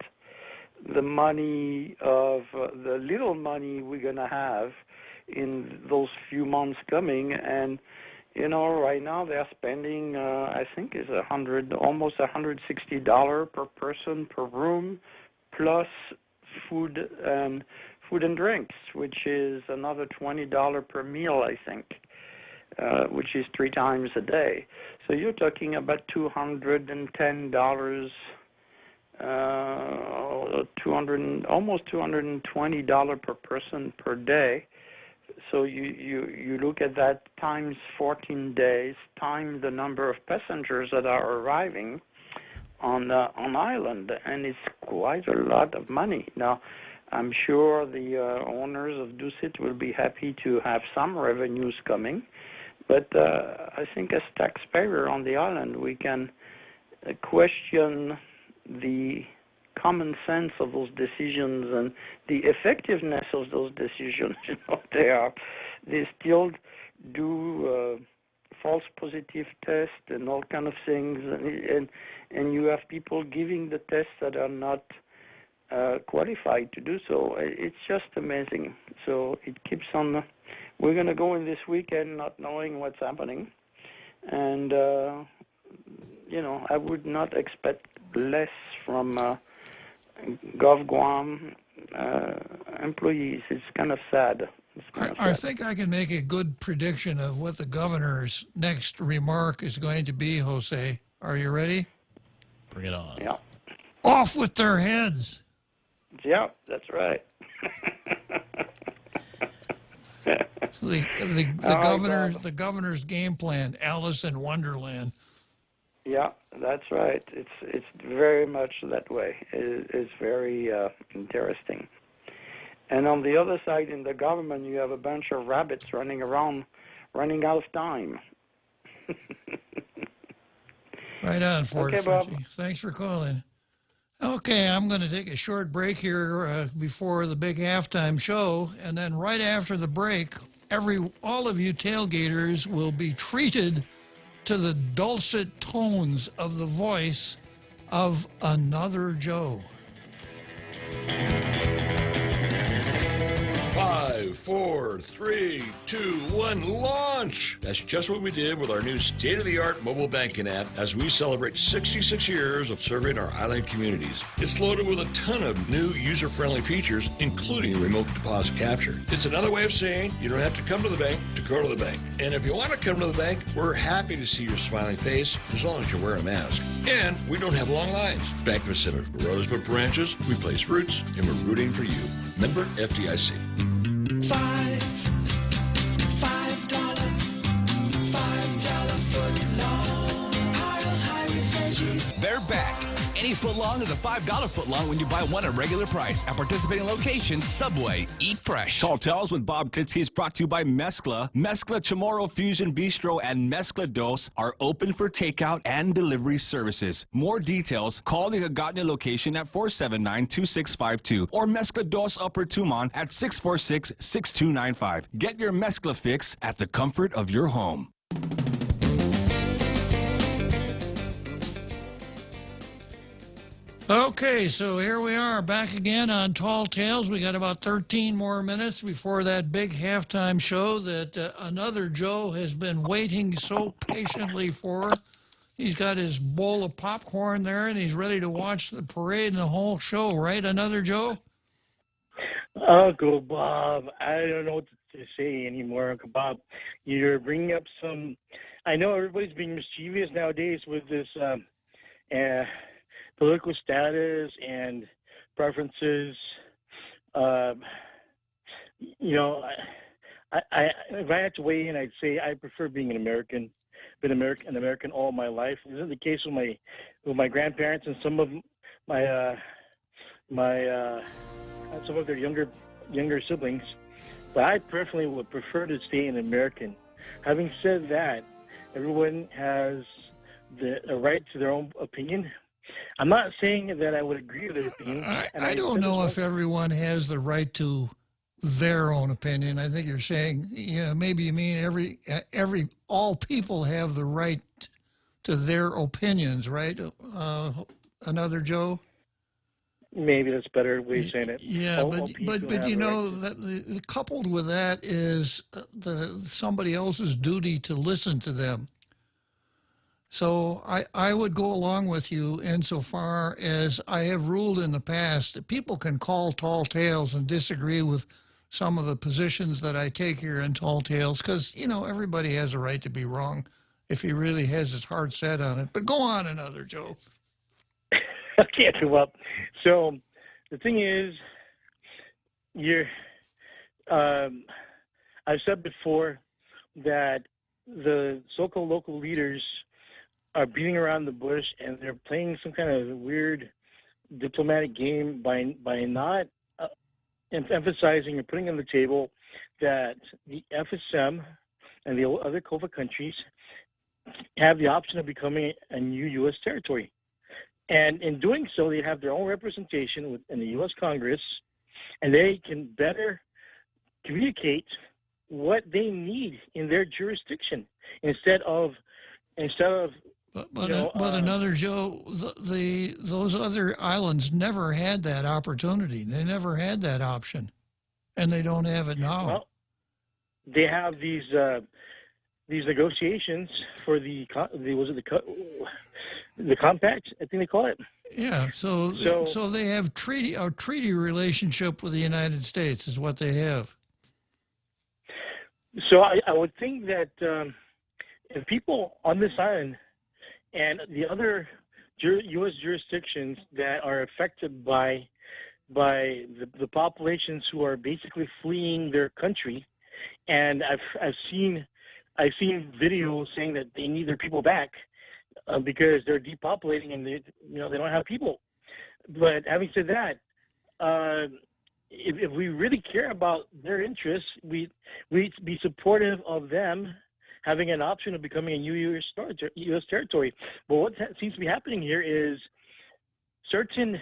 the money of the little money we're gonna have in those few months coming. And right now they're spending, I think, is almost $160 per person per room, plus food and drinks, which is another $20 per meal, I think. Which is 3 times a day. So you're talking about $210, almost $220 per person per day. So you look at that times 14 days, times the number of passengers that are arriving on island, and it's quite a lot of money. Now, I'm sure the owners of Dusit will be happy to have some revenues coming. But I think as taxpayer on the island, we can question the common sense of those decisions and the effectiveness of those decisions. They still do false positive tests and all kind of things, and you have people giving the tests that are not qualified to do so. It's just amazing. So it keeps on. We're going to go in this weekend not knowing what's happening. And, I would not expect less from Gov Guam employees. It's kind of sad. I think I can make a good prediction of what the governor's next remark is going to be, Jose. Are you ready? Bring it on. Yeah. Off with their heads. Yeah, that's right. The governor's game plan, Alice in Wonderland. Yeah, that's right. It's very much that way. It's very interesting. And on the other side, in the government, you have a bunch of rabbits running around, running out of time. Right on, Fort Okay, Bob. Thanks for calling. Okay, I'm going to take a short break here before the big halftime show, and then right after the break, all of you tailgaters will be treated to the dulcet tones of the voice of Another Joe. 5, 4, 3, 2, 1, launch! That's just what we did with our new state-of-the-art mobile banking app as we celebrate 66 years of serving our island communities. It's loaded with a ton of new user-friendly features, including remote deposit capture. It's another way of saying you don't have to come to the bank to go to the bank. And if you want to come to the bank, we're happy to see your smiling face as long as you wear a mask. And we don't have long lines. Bank Pacific grows with branches, we place roots, and we're rooting for you. Member FDIC. $5 foot long. Pile high with veggies. They're back. Any foot long is a $5 foot long when you buy one at regular price. At participating locations, Subway, eat fresh. Tall Tales with Bob Klitzkie is brought to you by Mezcla. Mezcla Chamorro Fusion Bistro and Mezcla Dos are open for takeout and delivery services. More details, call the Hagåtña location at 479-2652 or Mezcla Dos Upper Tumon at 646-6295. Get your Mezcla fix at the comfort of your home. Okay, so here we are back again on Tall Tales. We got about 13 more minutes before that big halftime show that another Joe has been waiting so patiently for. He's got his bowl of popcorn there, and he's ready to watch the parade and the whole show, right? Another Joe? Uncle Bob, I don't know what to say anymore, Uncle Bob. You're bringing up some... I know everybody's being mischievous nowadays with this... political status and preferences. You know, if I had to weigh in, I'd say I prefer being an American. Been an American all my life. This isn't the case with my grandparents and some of some of their younger siblings. But I personally would prefer to stay an American. Having said that, everyone has a right to their own opinion. I'm not saying that I would agree with their opinion. I don't know if everyone has the right to their own opinion. I think you're saying, yeah, maybe you mean all people have the right to their opinions, right? Another Joe? Maybe that's a better way of saying it. Yeah, but you know, that coupled with that is somebody else's duty to listen to them. So I would go along with you insofar as I have ruled in the past that people can call Tall Tales and disagree with some of the positions that I take here in Tall Tales because, you know, everybody has a right to be wrong if he really has his heart set on it. But go on another, Joe. I can't do up. So the thing is, I've said before that the so-called local leaders are beating around the bush and they're playing some kind of weird diplomatic game by not emphasizing or putting on the table that the FSM and the other COFA countries have the option of becoming a new U.S. territory. And in doing so, they have their own representation in the U.S. Congress, and they can better communicate what they need in their jurisdiction instead of But another Joe, those other islands never had that opportunity. They never had that option, and they don't have it now. Well, they have these negotiations for the compact, I think they call it. Yeah, so they have a treaty relationship with the United States is what they have. So I would think that if people on this island and the other U.S. jurisdictions that are affected by the populations who are basically fleeing their country, and I've seen videos saying that they need their people back because they're depopulating and they don't have people. But having said that, if we really care about their interests, we'd be supportive of them having an option of becoming a new U.S. territory. But what seems to be happening here is certain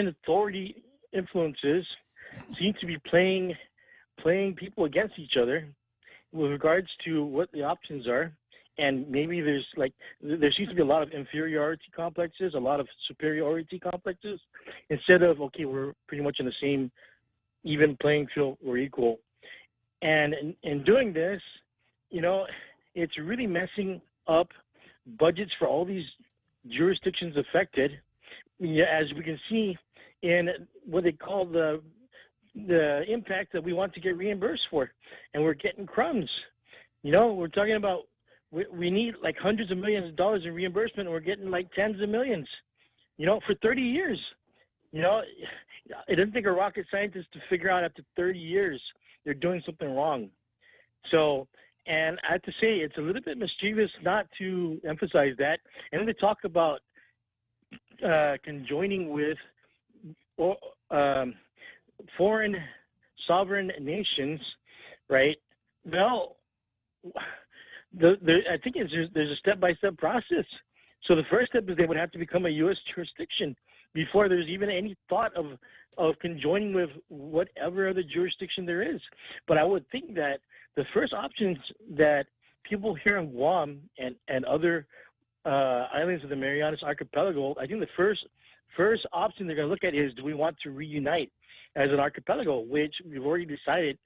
authority influences seem to be playing people against each other with regards to what the options are. And maybe there seems to be a lot of inferiority complexes, a lot of superiority complexes, instead of, okay, we're pretty much in the even playing field or equal. And in doing this, you know, it's really messing up budgets for all these jurisdictions affected. Yeah, as we can see in what they call the impact that we want to get reimbursed for, and we're getting crumbs. You know, we're talking about we need like hundreds of millions of dollars in reimbursement, and we're getting like tens of millions. You know, for 30 years. You know, it doesn't take a rocket scientist to figure out after 30 years they're doing something wrong. So, and I have to say, it's a little bit mischievous not to emphasize that. And then they talk about conjoining with foreign sovereign nations, right? Well, I think there's a step-by-step process. So the first step is they would have to become a U.S. jurisdiction before there's even any thought of conjoining with whatever other jurisdiction there is. But I would think that the first options that people here in Guam and other islands of the Marianas Archipelago, I think the first option they're going to look at is, do we want to reunite as an archipelago, which we've already decided,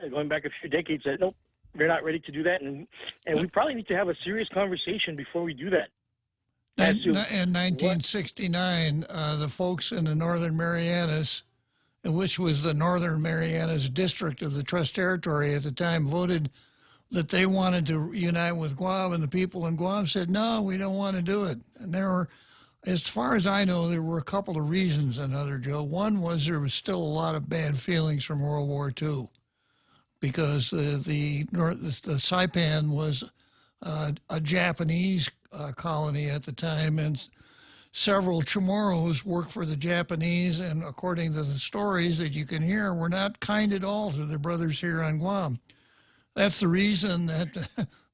going back a few decades, that nope, they're not ready to do that. And we probably need to have a serious conversation before we do that. In 1969, the folks in the Northern Marianas, which was the Northern Marianas District of the Trust Territory at the time, voted that they wanted to unite with Guam, and the people in Guam said, no, we don't want to do it. And there were, as far as I know, there were a couple of reasons, Joe. One was there was still a lot of bad feelings from World War II, because the Saipan was a Japanese colony at the time, and several Chamorros worked for the Japanese, and according to the stories that you can hear, were not kind at all to their brothers here on Guam. That's the reason that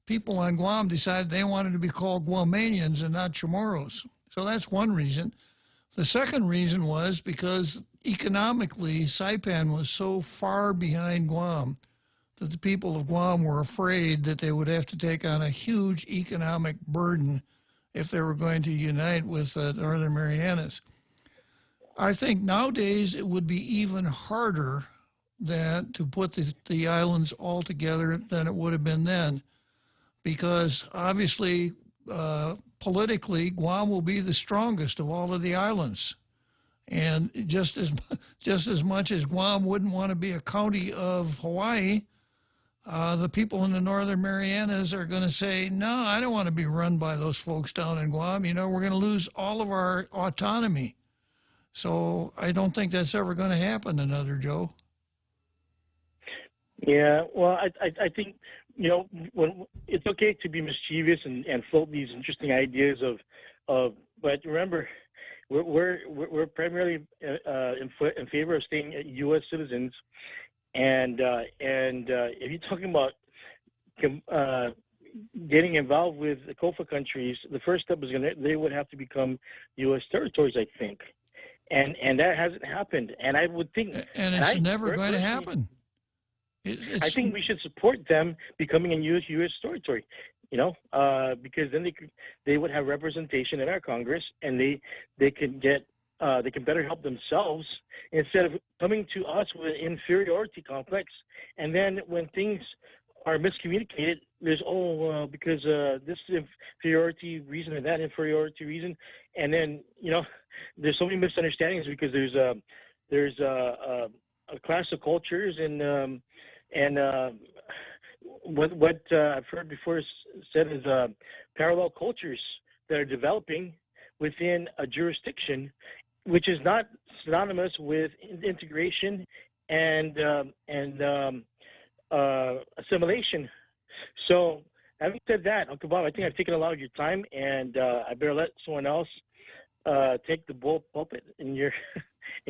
people on Guam decided they wanted to be called Guamanians and not Chamorros. So that's one reason. The second reason was because economically, Saipan was so far behind Guam that the people of Guam were afraid that they would have to take on a huge economic burden if they were going to unite with the Northern Marianas. I think nowadays it would be even harder to put the islands all together than it would have been then, because obviously politically Guam will be the strongest of all of the islands. And just as much as Guam wouldn't want to be a county of Hawaii, the people in the Northern Marianas are going to say, no, I don't want to be run by those folks down in Guam. You know, we're going to lose all of our autonomy. So I don't think that's ever going to happen, Joe. Yeah, well, I think, you know, when it's okay to be mischievous and float these interesting ideas of but remember, we're primarily in favor of staying U.S. citizens. And if you're talking about getting involved with the COFA countries, the first step is they would have to become U.S. territories, I think, and that hasn't happened. And I would think, and it's never going to happen. I think we should support them becoming a U.S. territory, you know, because then they would have representation in our Congress, and they can get. They can better help themselves instead of coming to us with an inferiority complex. And then when things are miscommunicated, there's, because this inferiority reason and that inferiority reason. And then, you know, there's so many misunderstandings because there's a class of cultures and what I've heard before said is parallel cultures that are developing within a jurisdiction, which is not synonymous with integration and assimilation. So, having said that, Uncle Bob, I think I've taken a lot of your time, and I better let someone else take the pulpit in your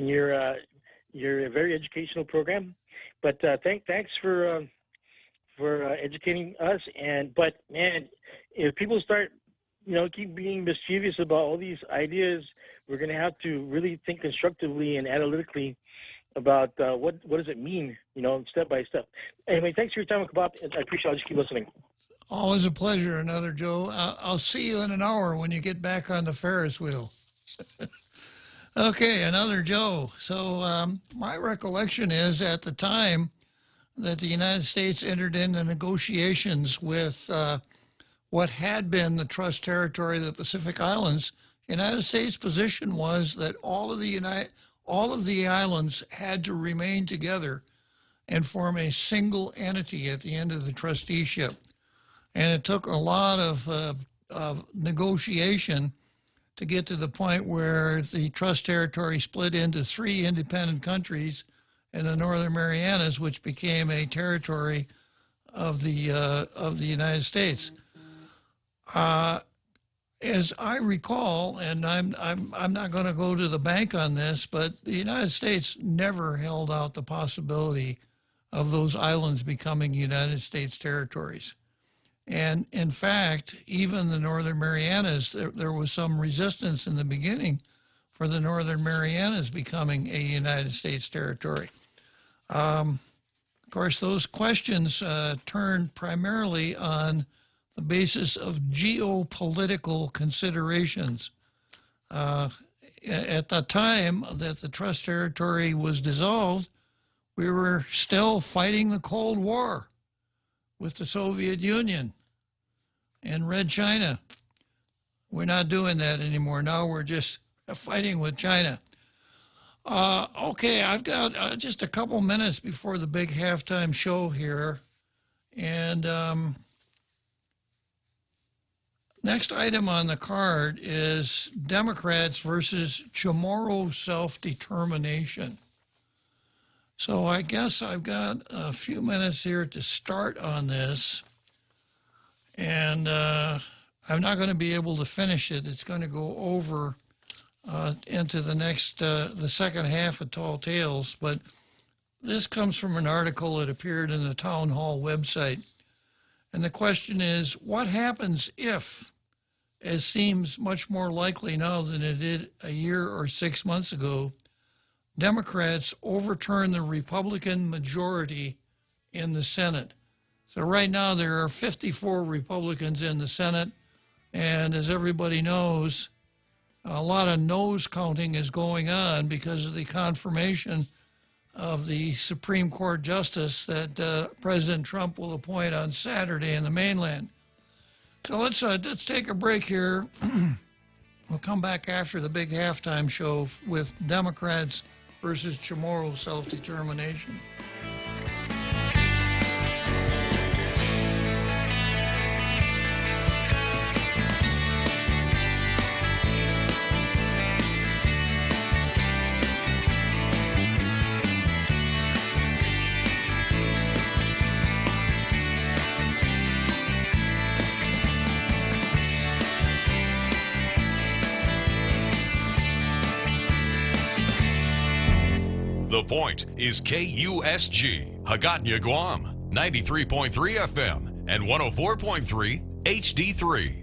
very educational program. But thanks for educating us. But man, if people start, you know, keep being mischievous about all these ideas, we're going to have to really think constructively and analytically about what does it mean, you know, step by step. Anyway, thanks for your time, Uncle Bob. I appreciate it. I'll just keep listening. Always a pleasure, Joe. I'll see you in an hour when you get back on the Ferris wheel. Okay, another Joe. So my recollection is at the time that the United States entered into negotiations with what had been the trust territory of the Pacific Islands, the United States' position was that all of the islands had to remain together and form a single entity at the end of the trusteeship. And it took a lot of negotiation to get to the point where the trust territory split into 3 independent countries in the Northern Marianas, which became a territory of the United States. As I recall, and I'm not going to go to the bank on this, but the United States never held out the possibility of those islands becoming United States territories. And in fact, even the Northern Marianas, there was some resistance in the beginning for the Northern Marianas becoming a United States territory. Of course, those questions turned primarily on the basis of geopolitical considerations. At the time that the trust territory was dissolved, we were still fighting the Cold War with the Soviet Union and Red China. We're not doing that anymore. Now we're just fighting with China. Okay, I've got just a couple minutes before the big halftime show here. And next item on the card is Democrats versus Chamorro self-determination. So I guess I've got a few minutes here to start on this. And I'm not going to be able to finish it. It's going to go over into the second half of Tall Tales. But this comes from an article that appeared in the Town Hall website. And the question is, what happens if, as seems much more likely now than it did a year or 6 months ago, Democrats overturn the Republican majority in the Senate? So right now there are 54 Republicans in the Senate, and as everybody knows, a lot of nose counting is going on because of the confirmation of the Supreme Court justice that President Trump will appoint on Saturday in the mainland. So let's take a break here. We'll come back after the big halftime show with Democrats versus Chamorro self-determination. The Point is KUSG, Hagåtña, Guam, 93.3 FM and 104.3 HD3.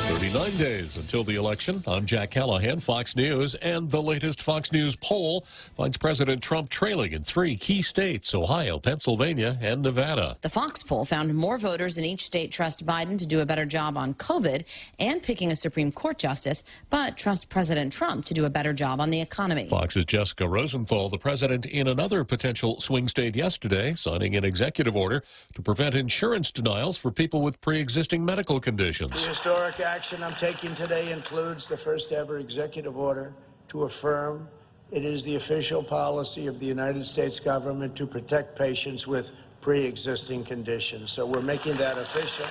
39 days until the election. I'm Jack Callahan, Fox News, and the latest Fox News poll finds President Trump trailing in 3 key states, Ohio, Pennsylvania, and Nevada. The Fox poll found more voters in each state trust Biden to do a better job on COVID and picking a Supreme Court justice, but trust President Trump to do a better job on the economy. Fox's Jessica Rosenthal, the president in another potential swing state yesterday, signing an executive order to prevent insurance denials for people with pre-existing medical conditions. The historic action I'm taking today includes the first ever executive order to affirm it is the official policy of the United States government to protect patients with pre-existing conditions. So we're making that official.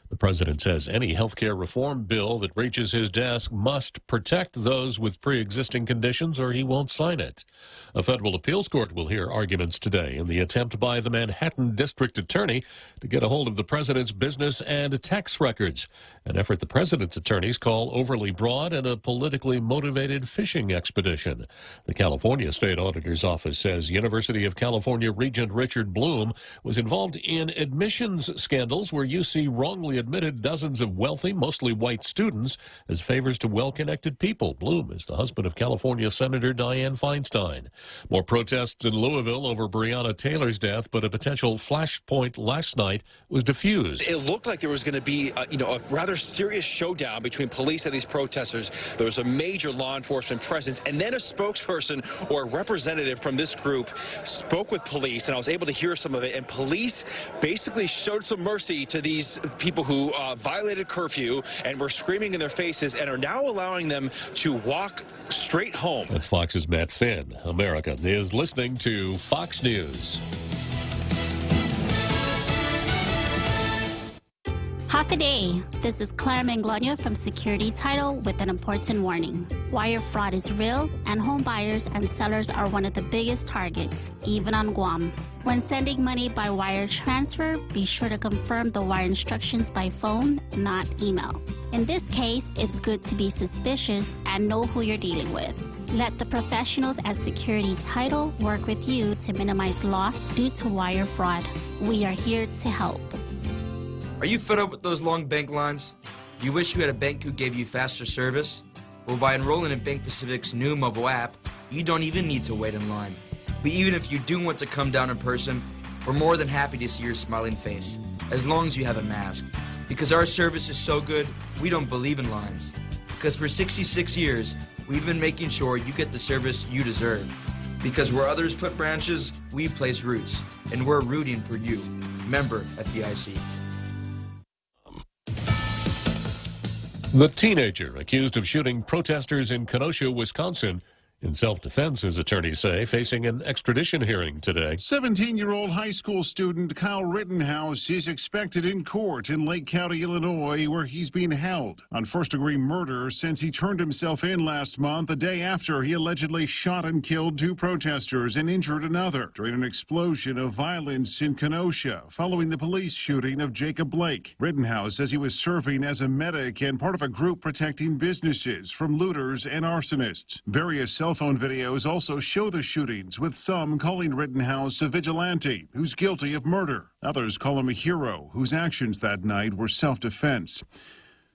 The president says any health care reform bill that reaches his desk must protect those with pre-existing conditions or he won't sign it. A federal appeals court will hear arguments today in the attempt by the Manhattan district attorney to get a hold of the president's business and tax records, an effort the president's attorneys call overly broad and a politically motivated fishing expedition. The California State Auditor's Office says University of California Regent Richard Bloom was involved in admissions scandals where UC wrongly admitted admitted dozens of wealthy, mostly white students as favors to well-connected people. Bloom is the husband of California Senator Dianne Feinstein. More protests in Louisville over Breonna Taylor's death, but a potential flashpoint last night was diffused. It looked like there was going to be, a rather serious showdown between police and these protesters. There was a major law enforcement presence, and then a spokesperson or a representative from this group spoke with police, and I was able to hear some of it, and police basically showed some mercy to these people who violated curfew and were screaming in their faces and are now allowing them to walk straight home. That's Fox's Matt Finn. America is listening to Fox News. Half a day. This is Claire Manglona from Security Title with an important warning. Wire fraud is real, and home buyers and sellers are one of the biggest targets, even on Guam. When sending money by wire transfer, be sure to confirm the wire instructions by phone, not email. In this case, it's good to be suspicious and know who you're dealing with. Let the professionals at Security Title work with you to minimize loss due to wire fraud. We are here to help. Are you fed up with those long bank lines? Do you wish you had a bank who gave you faster service? Well, by enrolling in Bank Pacific's new mobile app, you don't even need to wait in line. But even if you do want to come down in person, we're more than happy to see your smiling face, as long as you have a mask. Because our service is so good, we don't believe in lines. Because for 66 years, we've been making sure you get the service you deserve. Because where others put branches, we place roots. And we're rooting for you. Member FDIC. The teenager accused of shooting protesters in Kenosha, Wisconsin, in self-defense, his attorneys say, facing an extradition hearing today. 17-year-old high school student Kyle Rittenhouse is expected in court in Lake County, Illinois, where he's being held on first-degree murder since he turned himself in last month, the day after he allegedly shot and killed 2 protesters and injured another during an explosion of violence in Kenosha following the police shooting of Jacob Blake. Rittenhouse says he was serving as a medic and part of a group protecting businesses from looters and arsonists. Various cell phone videos also show the shootings, with some calling Rittenhouse a vigilante who's guilty of murder. Others call him a hero whose actions that night were self-defense.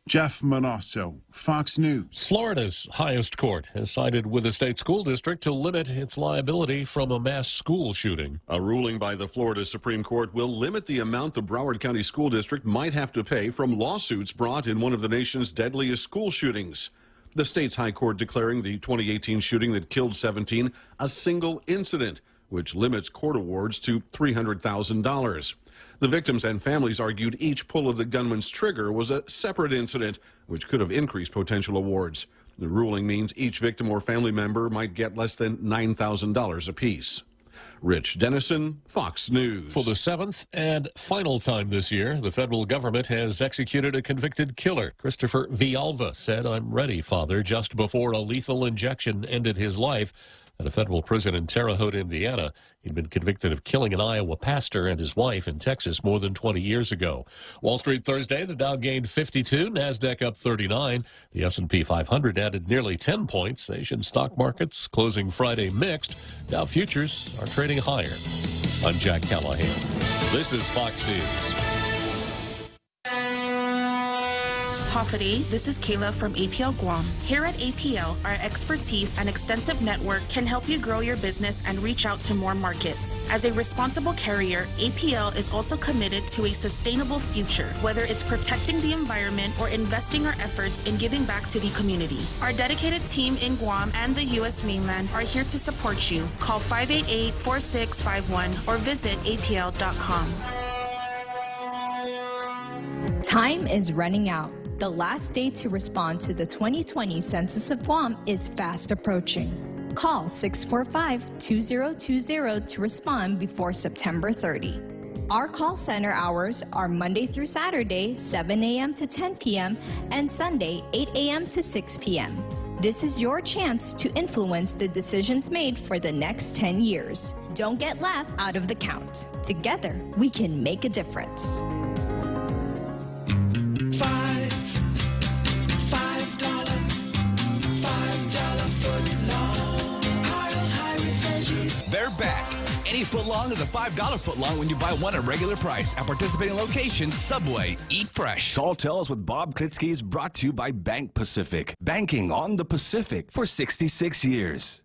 Jeff Manasso, Fox News. Florida's highest court has sided with the state school district to limit its liability from a mass school shooting. A ruling by the Florida Supreme Court will limit the amount the Broward County School District might have to pay from lawsuits brought in one of the nation's deadliest school shootings. The state's high court declaring the 2018 shooting that killed 17 a single incident, which limits court awards to $300,000. The victims and families argued each pull of the gunman's trigger was a separate incident, which could have increased potential awards. The ruling means each victim or family member might get less than $9,000 apiece. Rich Dennison, Fox News. For the 7th and final time this year, the federal government has executed a convicted killer. Christopher Villalba said, "I'm ready, Father," just before a lethal injection ended his life at a federal prison in Terre Haute, Indiana. He'd been convicted of killing an Iowa pastor and his wife in Texas more than 20 years ago. Wall Street Thursday, the Dow gained 52, NASDAQ up 39. The S&P 500 added nearly 10 points. Asian stock markets closing Friday mixed. Dow futures are trading higher. I'm Jack Callahan. This is Fox News. Hofity, this is Kayla from APL Guam. Here at APL, our expertise and extensive network can help you grow your business and reach out to more markets. As a responsible carrier, APL is also committed to a sustainable future, whether it's protecting the environment or investing our efforts in giving back to the community. Our dedicated team in Guam and the U.S. mainland are here to support you. Call 588-4651 or visit apl.com. Time is running out. The last day to respond to the 2020 Census of Guam is fast approaching. Call 645-2020 to respond before September 30. Our call center hours are Monday through Saturday, 7 a.m. to 10 p.m. and Sunday, 8 a.m. to 6 p.m. This is your chance to influence the decisions made for the next 10 years. Don't get left out of the count. Together, we can make a difference. They're back. Any footlong is a $5 footlong when you buy one at regular price. At participating locations, Subway, eat fresh. Tall Tales with Bob Klitzkie is brought to you by Bank Pacific. Banking on the Pacific for 66 years.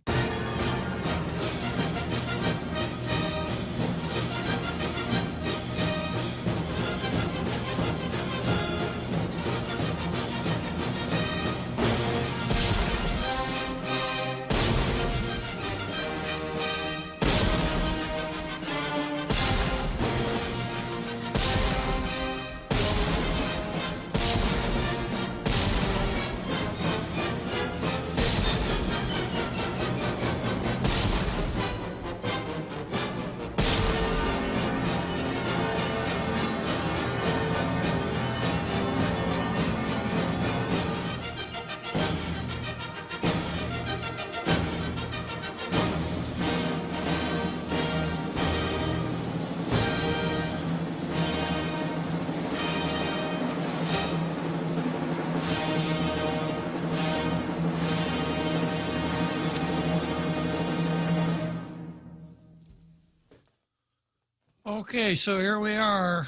Okay, so here we are.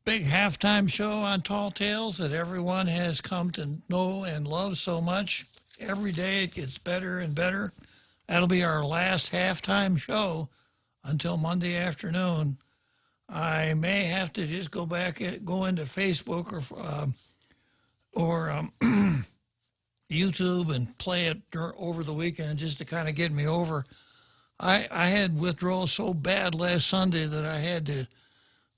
Big halftime show on Tall Tales that everyone has come to know and love so much. Every day it gets better and better. That'll be our last halftime show until Monday afternoon. I may have to just go into Facebook or YouTube and play it over the weekend just to kind of get me over. I had withdrawal so bad last Sunday that I had to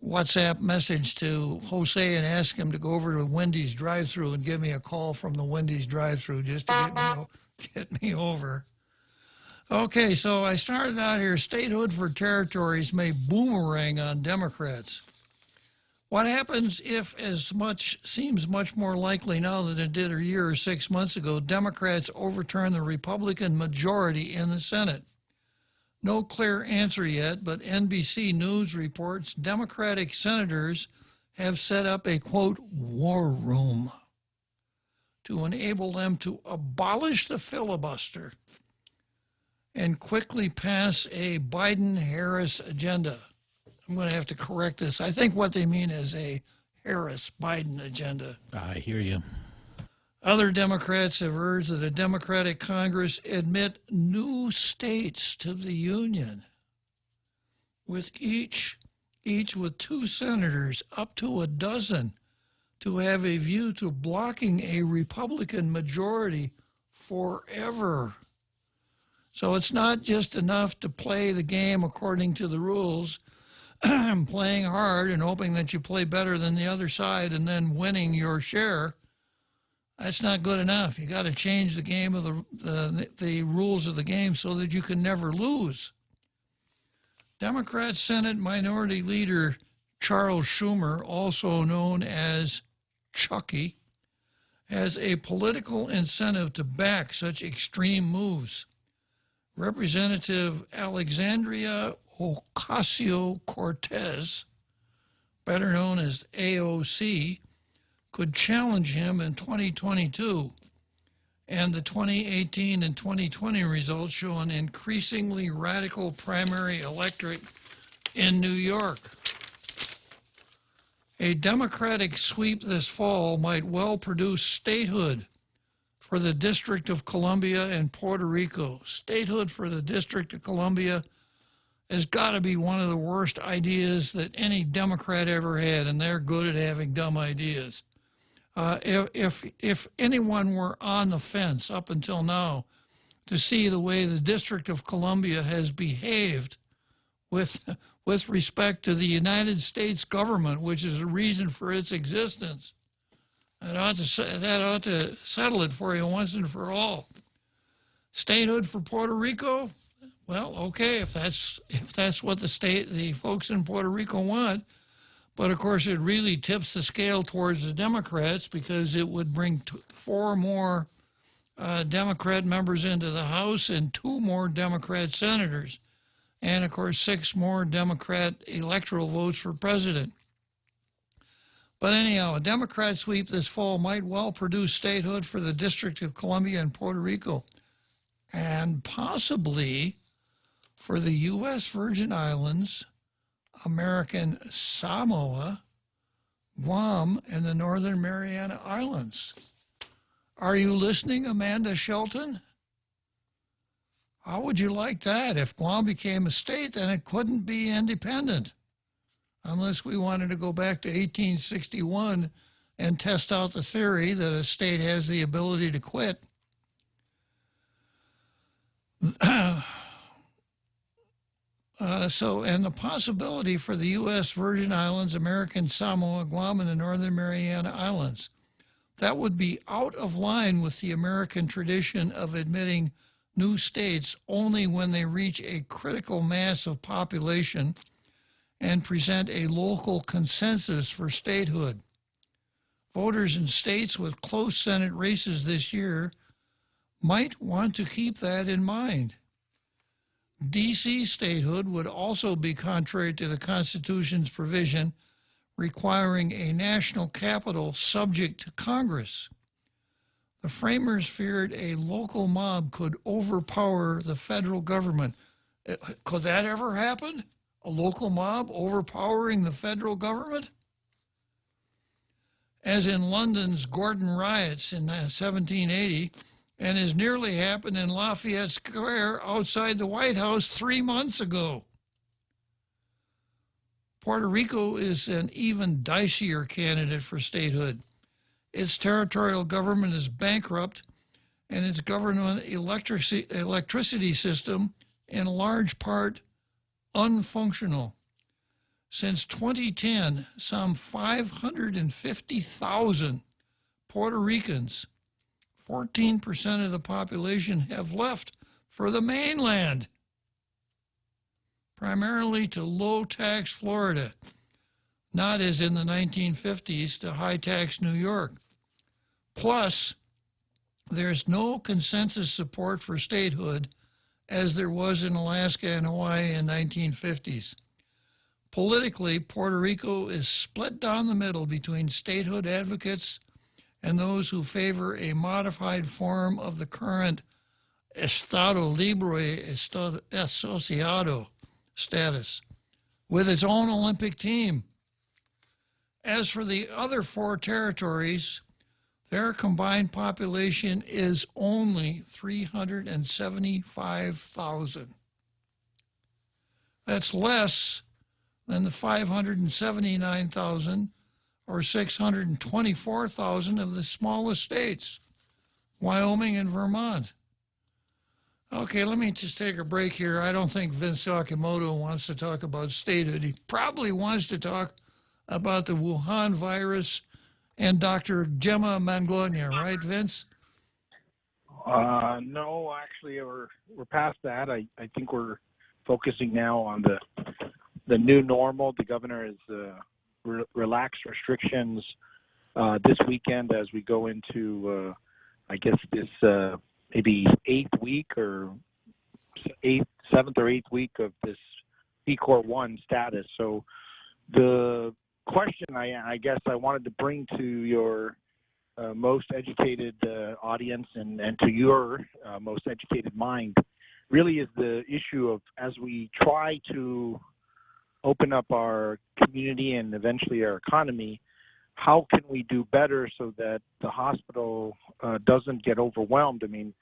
WhatsApp message to Jose and ask him to go over to Wendy's drive-thru and give me a call from the Wendy's drive-thru just to get me over. Okay, so I started out here. Statehood for territories may boomerang on Democrats. What happens if, seems much more likely now than it did a year or 6 months ago, Democrats overturn the Republican majority in the Senate? No clear answer yet, but NBC News reports Democratic senators have set up a, quote, war room to enable them to abolish the filibuster and quickly pass a Biden-Harris agenda. I'm going to have to correct this. I think what they mean is a Harris-Biden agenda. I hear you. Other Democrats have urged that a Democratic Congress admit new states to the Union, with each with 2 senators, up to a dozen, to have a view to blocking a Republican majority forever. So it's not just enough to play the game according to the rules, playing hard and hoping that you play better than the other side and then winning your share. That's not good enough. You got to change the game of the rules of the game so that you can never lose. Democrat Senate Minority Leader Charles Schumer, also known as Chucky, has a political incentive to back such extreme moves. Representative Alexandria Ocasio-Cortez, better known as AOC, could challenge him in 2022, and the 2018 and 2020 results show an increasingly radical primary electorate in New York. A Democratic sweep this fall might well produce statehood for the District of Columbia and Puerto Rico. Statehood for the District of Columbia has got to be one of the worst ideas that any Democrat ever had, and they're good at having dumb ideas. If anyone were on the fence up until now to see the way the District of Columbia has behaved with respect to the United States government, which is the reason for its existence, that ought to settle it for you once and for all. Statehood for Puerto Rico? Well, okay, if that's what the folks in Puerto Rico want. But, of course, it really tips the scale towards the Democrats because it would bring 4 more Democrat members into the House and 2 more Democrat senators. And, of course, 6 more Democrat electoral votes for president. But anyhow, a Democrat sweep this fall might well produce statehood for the District of Columbia and Puerto Rico, and possibly for the U.S. Virgin Islands, American Samoa, Guam, and the Northern Mariana Islands. Are you listening, Amanda Shelton? How would you like that? If Guam became a state, then it couldn't be independent, unless we wanted to go back to 1861 and test out the theory that a state has the ability to quit. And the possibility for the U.S. Virgin Islands, American Samoa, Guam, and the Northern Mariana Islands. That would be out of line with the American tradition of admitting new states only when they reach a critical mass of population and present a local consensus for statehood. Voters in states with close Senate races this year might want to keep that in mind. D.C. statehood would also be contrary to the Constitution's provision requiring a national capital subject to Congress. The framers feared a local mob could overpower the federal government. Could that ever happen? A local mob overpowering the federal government? As in London's Gordon riots in 1780, and as nearly happened in Lafayette Square outside the White House 3 months ago. Puerto Rico is an even dicier candidate for statehood. Its territorial government is bankrupt, and its government electricity system in large part unfunctional. Since 2010, some 550,000 Puerto Ricans, 14% of the population, have left for the mainland, primarily to low-tax Florida, not as in the 1950s to high-tax New York. Plus, there's no consensus support for statehood as there was in Alaska and Hawaii in the 1950s. Politically, Puerto Rico is split down the middle between statehood advocates and those who favor a modified form of the current Estado Libre Asociado status, with its own Olympic team. As for the other 4 territories, their combined population is only 375,000. That's less than the 579,000 or 624,000 of the smallest states, Wyoming and Vermont. Okay, let me just take a break here. I don't think Vince Sakamoto wants to talk about statehood. He probably wants to talk about the Wuhan virus and Dr. Gemma Manglona, right, Vince? No, actually, we're past that. I think we're focusing now on the new normal. The governor has relaxed restrictions this weekend as we go into, I guess, this maybe 7th or 8th week of this PCOR 1 status. So the question I guess I wanted to bring to your most educated audience and to your most educated mind really is the issue of, as we try to open up our community and eventually our economy, how can we do better so that the hospital doesn't get overwhelmed? I mean,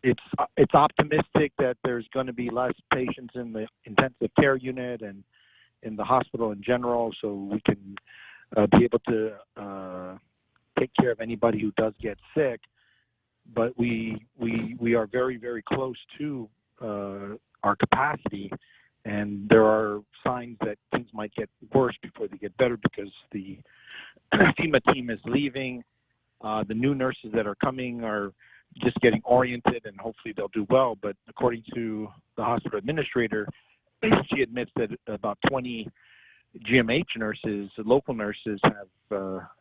it's optimistic that there's going to be less patients in the intensive care unit and in the hospital in general, so we can be able to take care of anybody who does get sick. But we are very, very close to our capacity, and there are signs that things might get worse before they get better because the FEMA team is leaving. The new nurses that are coming are just getting oriented, and hopefully they'll do well. But according to the hospital administrator, she admits that about 20 GMH nurses, local nurses, have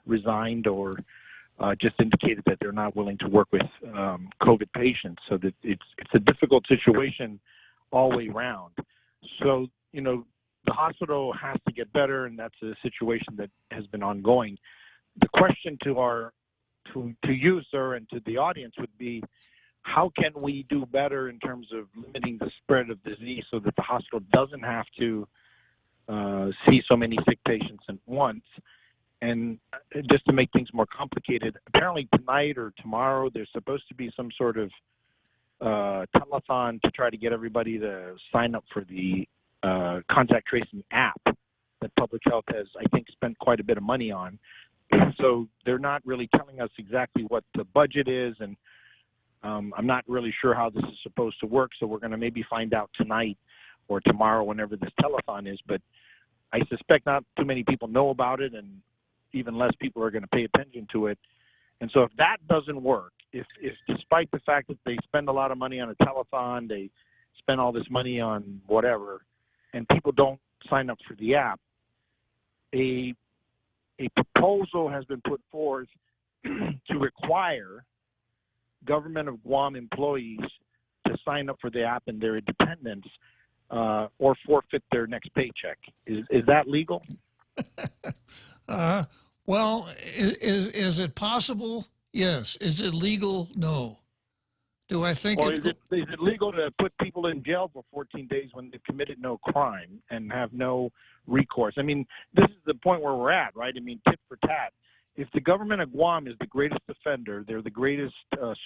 resigned or just indicated that they're not willing to work with COVID patients. So that it's a difficult situation all the way around. So, you know, the hospital has to get better, and that's a situation that has been ongoing. The question to you, sir, and to the audience would be, how can we do better in terms of limiting the spread of disease so that the hospital doesn't have to see so many sick patients at once? And just to make things more complicated, apparently tonight or tomorrow there's supposed to be some sort of telethon to try to get everybody to sign up for the contact tracing app that Public Health has, I think, spent quite a bit of money on. So they're not really telling us exactly what the budget is, and I'm not really sure how this is supposed to work, so we're going to maybe find out tonight or tomorrow whenever this telethon is. But I suspect not too many people know about it, and even less people are going to pay attention to it. And so if that doesn't work, if despite the fact that they spend a lot of money on a telethon, they spend all this money on whatever, and people don't sign up for the app, a proposal has been put forth to require government of Guam employees to sign up for the app and their dependents or forfeit their next paycheck. Is that legal? Well, is it possible? Yes. Is it legal? No. Do I think Or is it legal to put people in jail for 14 days when they've committed no crime and have no recourse? I mean, this is the point where we're at, right? I mean, tit for tat. If the government of Guam is the greatest offender, they're the greatest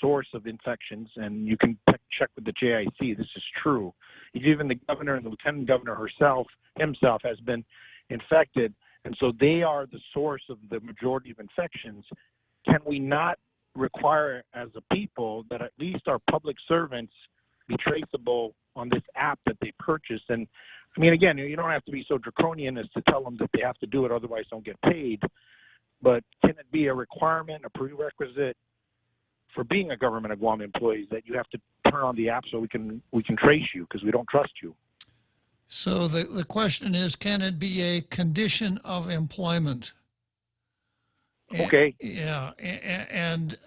source of infections, and you can check with the JIC, this is true. Even the governor and the lieutenant governor himself has been infected, and so they are the source of the majority of infections. Can we not require as a people that at least our public servants be traceable on this app that they purchased? And I mean, again, you don't have to be so draconian as to tell them that they have to do it, otherwise don't get paid. But can it be a requirement, a prerequisite for being a government of Guam employee that you have to turn on the app so we can trace you because we don't trust you? So the question is, can it be a condition of employment? Okay. Yeah, and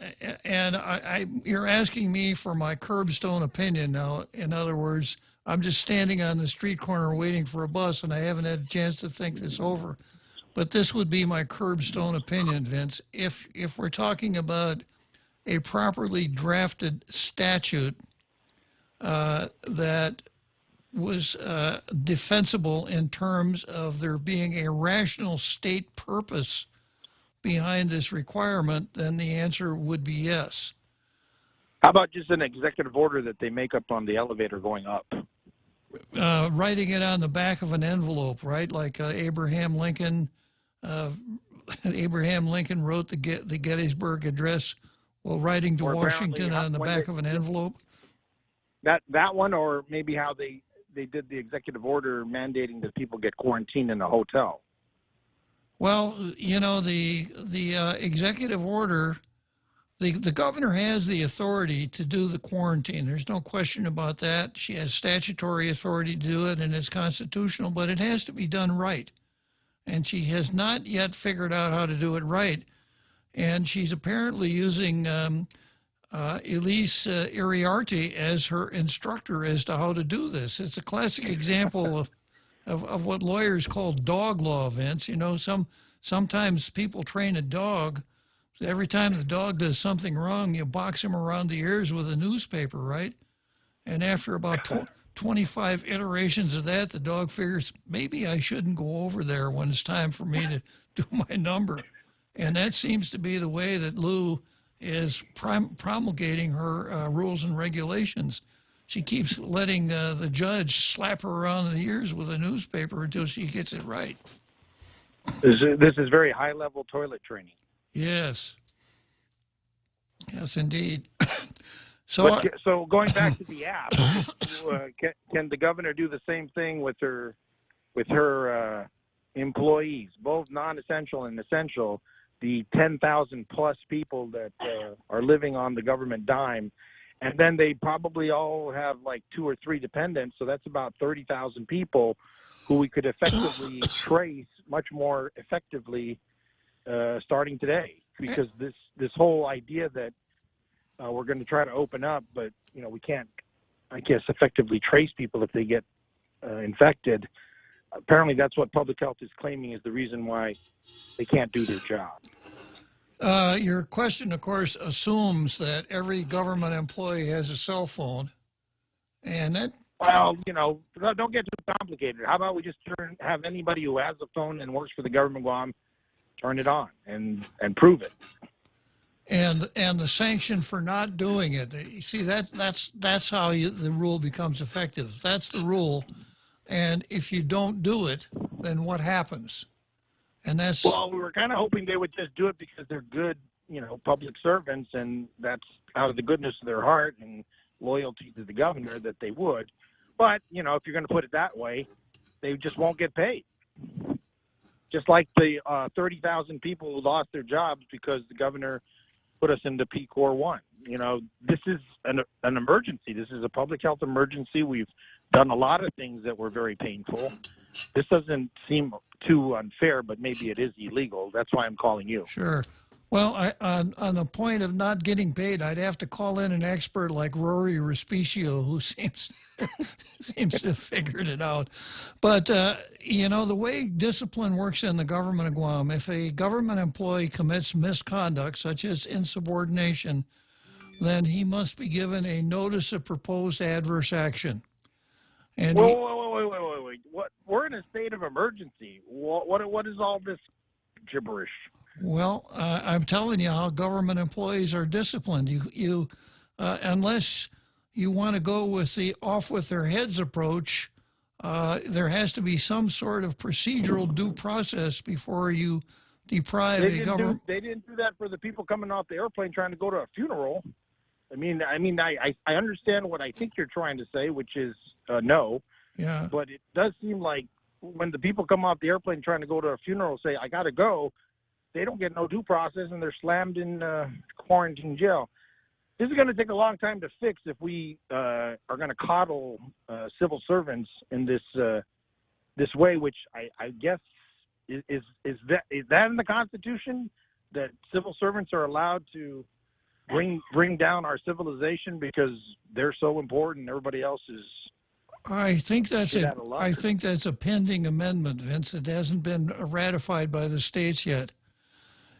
you're asking me for my curbstone opinion now. In other words, I'm just standing on the street corner waiting for a bus, and I haven't had a chance to think this over. But this would be my curbstone opinion, Vince. If we're talking about a properly drafted statute that was defensible in terms of there being a rational state purpose behind this requirement, then the answer would be yes. How about just an executive order that they make up on the elevator going up? Writing it on the back of an envelope, right? Like Abraham Lincoln. Abraham Lincoln wrote the Gettysburg Address while writing to Washington on the back of an envelope. That one, or maybe how they did the executive order mandating that people get quarantined in a hotel. Well, you know, the executive order, the governor has the authority to do the quarantine. There's no question about that. She has statutory authority to do it, and it's constitutional, but it has to be done right. And she has not yet figured out how to do it right. And she's apparently using Elise Iriarte as her instructor as to how to do this. It's a classic example of what lawyers call dog law, Vince. You know, sometimes people train a dog. Every time the dog does something wrong, you box him around the ears with a newspaper, right? And after about 25 iterations of that, the dog figures, maybe I shouldn't go over there when it's time for me to do my number. And that seems to be the way that Lou is promulgating her rules and regulations. She keeps letting the judge slap her around the ears with a newspaper until she gets it right. This is very high-level toilet training. Yes. Yes, indeed. So going back to the app, can the governor do the same thing with her employees, both non-essential and essential, the 10,000 plus people that are living on the government dime, and then they probably all have like 2 or 3 dependents, so that's about 30,000 people who we could effectively trace much more effectively starting today, because this whole idea that we're going to try to open up, but we can't, I guess, effectively trace people if they get infected. Apparently, that's what public health is claiming is the reason why they can't do their job. Your question, of course, assumes that every government employee has a cell phone, and that. Well, don't get too complicated. How about we just have anybody who has a phone and works for the government Guam turn it on and prove it. And the sanction for not doing it. You see, that's how the rule becomes effective. That's the rule, and if you don't do it, then what happens? And that's well, we were kind of hoping they would just do it because they're good, public servants, and that's out of the goodness of their heart and loyalty to the governor that they would. But if you're going to put it that way, they just won't get paid. Just like the 30,000 people who lost their jobs because the governor put us into PCOR 1. This is an emergency. This is a public health emergency. We've done a lot of things that were very painful. This doesn't seem too unfair, but maybe it is illegal. That's why I'm calling you. Sure. Well, on the point of not getting paid, I'd have to call in an expert like Rory Respicio, who seems to have figured it out. But, the way discipline works in the government of Guam, if a government employee commits misconduct, such as insubordination, then he must be given a notice of proposed adverse action. And wait. What? We're in a state of emergency. What is all this gibberish? Well, I'm telling you how government employees are disciplined. You unless you want to go with the off with their heads approach, there has to be some sort of procedural due process before you deprive a government. They didn't do that for the people coming off the airplane trying to go to a funeral. I understand what I think you're trying to say, which is no. Yeah. But it does seem like when the people come off the airplane trying to go to a funeral, say, I got to go, they don't get no due process and they're slammed in quarantine jail. This is going to take a long time to fix if we are going to coddle civil servants in this way, which I guess is that in the Constitution, that civil servants are allowed to bring down our civilization because they're so important and everybody else is. I think that's a pending amendment, Vince. It hasn't been ratified by the states yet.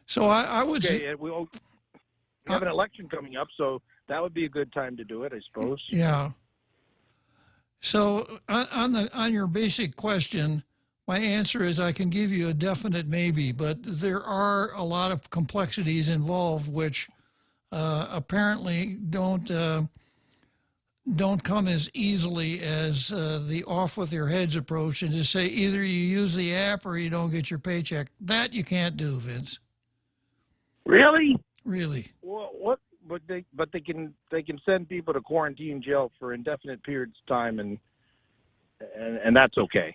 So I would say we have an election coming up, so that would be a good time to do it, I suppose. Yeah. So on your basic question, my answer is I can give you a definite maybe, but there are a lot of complexities involved which apparently don't come as easily as the off with your heads approach and just say either you use the app or you don't get your paycheck. That you can't do, Vince. Really? Really. Well, what? But they can send people to quarantine jail for indefinite periods of time, and that's okay.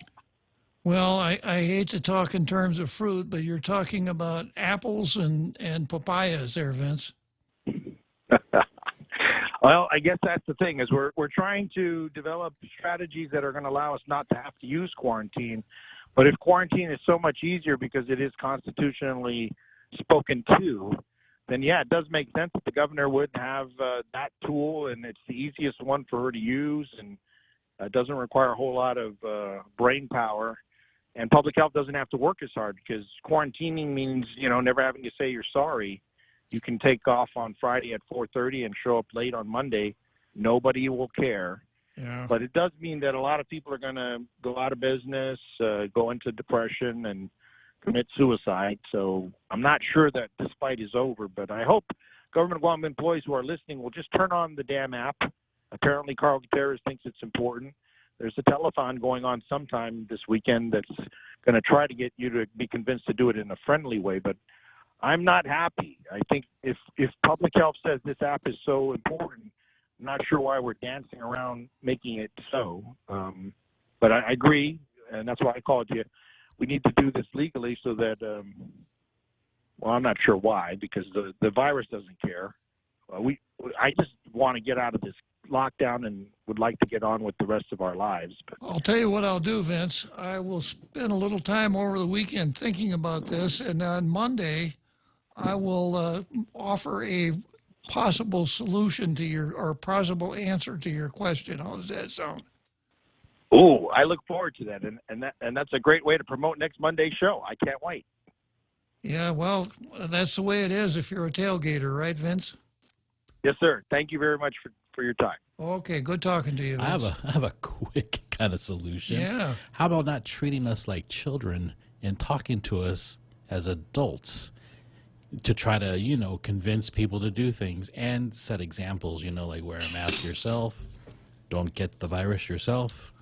Well, I hate to talk in terms of fruit, but you're talking about apples and papayas there, Vince. Well, I guess that's the thing is we're trying to develop strategies that are going to allow us not to have to use quarantine. But if quarantine is so much easier because it is constitutionally spoken to, then yeah, it does make sense that the governor would have that tool, and it's the easiest one for her to use, and it doesn't require a whole lot of brain power. And public health doesn't have to work as hard because quarantining means, never having to say you're sorry. You can take off on Friday at 4:30 and show up late on Monday. Nobody will care. Yeah. But it does mean that a lot of people are going to go out of business, go into depression, and commit suicide. So I'm not sure that this fight is over, but I hope government of Guam employees who are listening will just turn on the damn app. Apparently Carl Gutierrez thinks it's important. There's a telethon going on sometime this weekend that's going to try to get you to be convinced to do it in a friendly way, but I'm not happy. I think if public health says this app is so important, I'm not sure why we're dancing around making it so. But I agree, and that's why I called you. We need to do this legally so that, well, I'm not sure why, because the virus doesn't care. I just want to get out of this lockdown and would like to get on with the rest of our lives. But I'll tell you what I'll do, Vince. I will spend a little time over the weekend thinking about this, and on Monday I will offer a possible solution to or possible answer to your question. How does that sound? Oh, I look forward to that, and that's a great way to promote next Monday's show. I can't wait. Yeah, well, that's the way it is if you're a tailgater, right, Vince? Yes, sir. Thank you very much for your time. Okay, good talking to you, Vince. I have a quick kind of solution. Yeah. How about not treating us like children and talking to us as adults to try to, convince people to do things and set examples, like wear a mask yourself, don't get the virus yourself.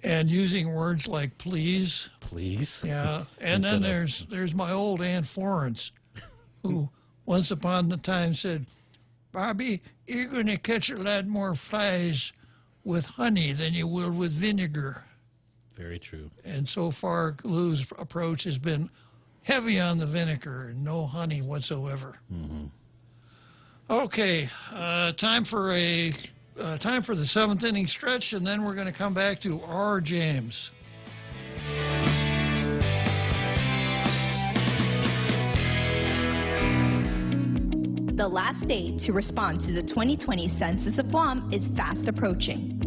And using words like please. Please? Yeah. And then there's my old Aunt Florence, who once upon a time said, Bobby, you're going to catch a lot more flies with honey than you will with vinegar. Very true. And so far, Lou's approach has been heavy on the vinegar and no honey whatsoever. Mm-hmm. Okay, time for the seventh inning stretch, and then we're going to come back to R. James. The last day to respond to the 2020 Census of Guam is fast approaching.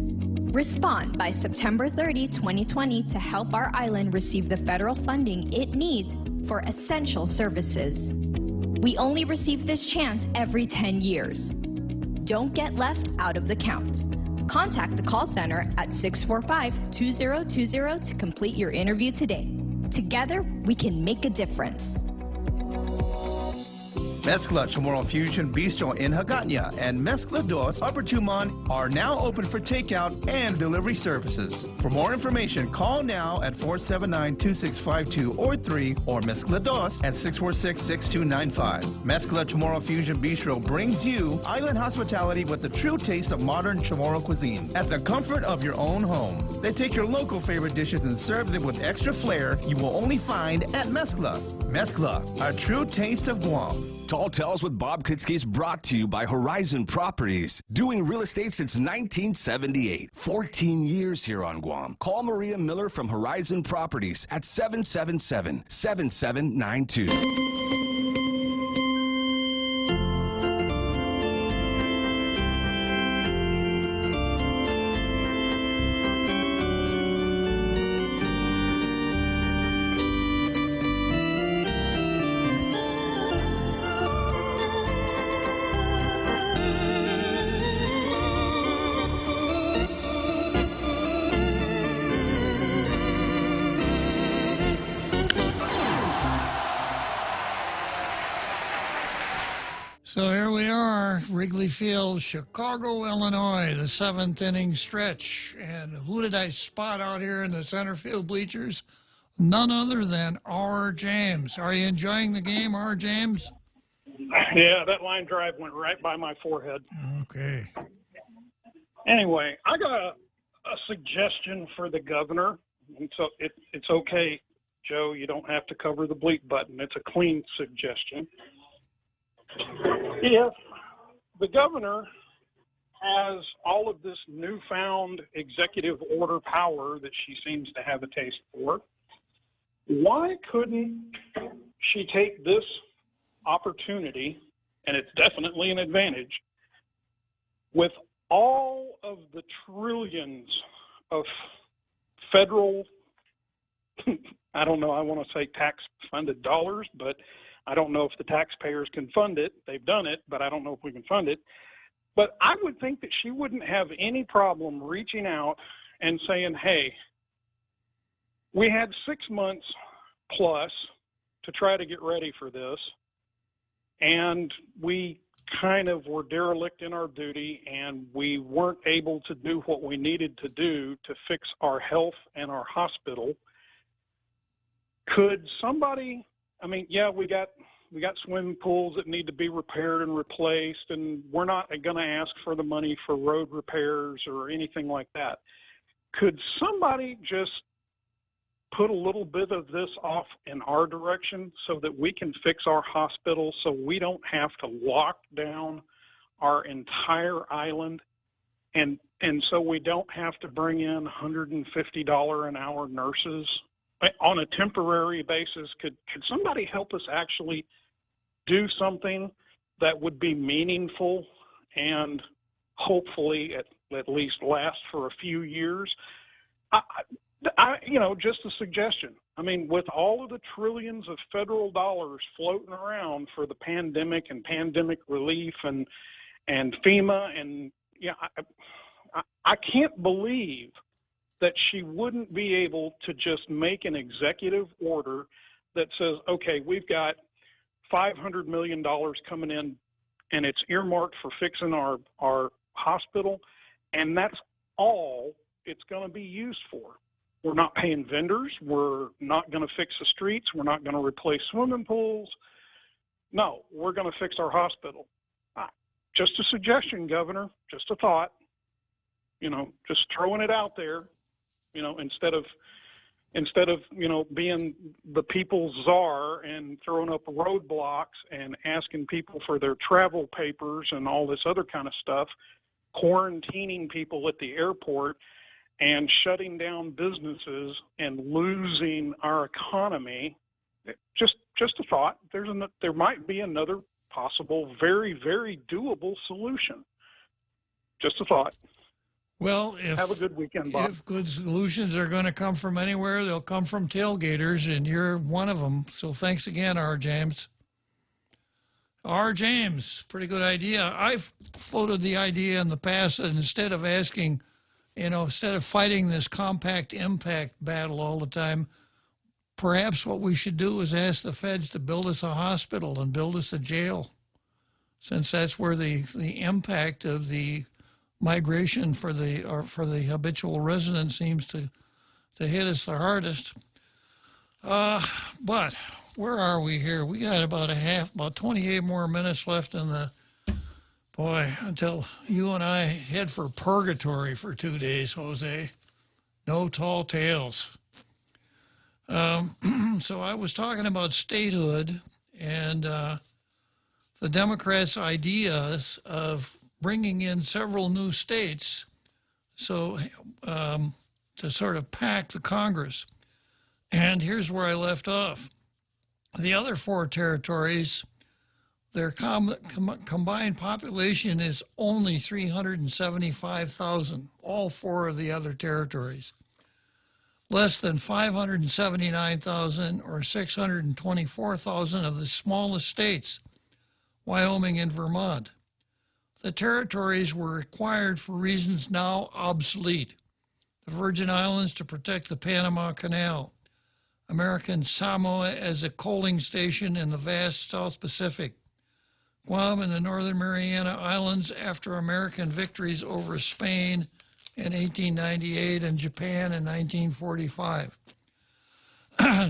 Respond by September 30, 2020 to help our island receive the federal funding it needs for essential services. We only receive this chance every 10 years. Don't get left out of the count. Contact the call center at 645-2020 to complete your interview today. Together, we can make a difference. Mezcla Chamorro Fusion Bistro in Hagåtña and Mezcla Dos Upper Tumon are now open for takeout and delivery services. For more information, call now at 479-2652 or 3 or Mezcla Dos at 646-6295. Mezcla Chamorro Fusion Bistro brings you island hospitality with the true taste of modern Chamorro cuisine at the comfort of your own home. They take your local favorite dishes and serve them with extra flair you will only find at Mezcla. Mezcla, a true taste of Guam. Tall Tales with Bob Klitzkie is brought to you by Horizon Properties. Doing real estate since 1978. 14 years here on Guam. Call Maria Miller from Horizon Properties at 777-7792. So here we are, Wrigley Field, Chicago, Illinois, the seventh inning stretch. And who did I spot out here in the center field bleachers? None other than R. James. Are you enjoying the game, R. James? Yeah, that line drive went right by my forehead. Okay. Anyway, I got a suggestion for the governor. And so it's okay, Joe, you don't have to cover the bleep button. It's a clean suggestion. If the governor has all of this newfound executive order power that she seems to have a taste for, why couldn't she take this opportunity, and it's definitely an advantage, with all of the trillions of federal, I don't know, I want to say tax-funded dollars, but I don't know if the taxpayers can fund it. They've done it, but I don't know if we can fund it. But I would think that she wouldn't have any problem reaching out and saying, hey, we had 6 months plus to try to get ready for this, and we kind of were derelict in our duty, and we weren't able to do what we needed to do to fix our health and our hospital. Could somebody... I mean, yeah, we got swimming pools that need to be repaired and replaced, and we're not going to ask for the money for road repairs or anything like that. Could somebody just put a little bit of this off in our direction so that we can fix our hospital so we don't have to lock down our entire island, and so we don't have to bring in $150 an hour nurses on a temporary basis? Could somebody help us actually do something that would be meaningful and hopefully at least last for a few years? Just a suggestion. I mean, with all of the trillions of federal dollars floating around for the pandemic and pandemic relief and FEMA, and I can't believe that she wouldn't be able to just make an executive order that says, okay, we've got $500 million coming in and it's earmarked for fixing our hospital, and that's all it's going to be used for. We're not paying vendors. We're not going to fix the streets. We're not going to replace swimming pools. No, we're going to fix our hospital. Just a suggestion, Governor, just a thought, just throwing it out there, instead of, being the people's czar and throwing up roadblocks and asking people for their travel papers and all this other kind of stuff, quarantining people at the airport and shutting down businesses and losing our economy. Just a thought. There might be another possible, very, very doable solution. Just a thought. Well, have a good weekend, Bob. If good solutions are going to come from anywhere, they'll come from tailgaters, and you're one of them. So thanks again, R. James. R. James, pretty good idea. I've floated the idea in the past that instead of asking, instead of fighting this compact impact battle all the time, perhaps what we should do is ask the feds to build us a hospital and build us a jail, since that's where the impact of the migration for the habitual resident seems to hit us the hardest. But where are we here? We got about 28 more minutes left in the, until you and I head for purgatory for 2 days, Jose. No tall tales. So I was talking about statehood and the Democrats' ideas of bringing in several new states to sort of pack the Congress. And here's where I left off. The other 4 territories, their combined population is only 375,000, all 4 of the other territories. Less than 579,000 or 624,000 of the smallest states, Wyoming and Vermont. The territories were acquired for reasons now obsolete. The Virgin Islands to protect the Panama Canal, American Samoa as a coaling station in the vast South Pacific, Guam and the Northern Mariana Islands after American victories over Spain in 1898 and Japan in 1945.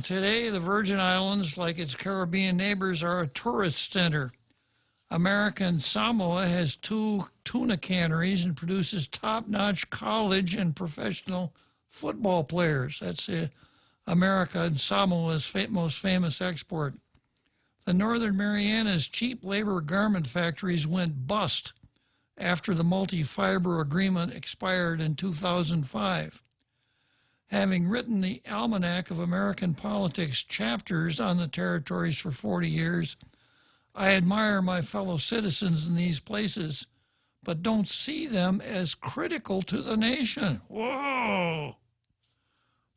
Today, the Virgin Islands, like its Caribbean neighbors, are a tourist center. American Samoa has 2 tuna canneries and produces top-notch college and professional football players. That's American Samoa's most famous export. The Northern Marianas' cheap labor garment factories went bust after the multi-fiber agreement expired in 2005. Having written the Almanac of American Politics chapters on the territories for 40 years, I admire my fellow citizens in these places, but don't see them as critical to the nation. Whoa!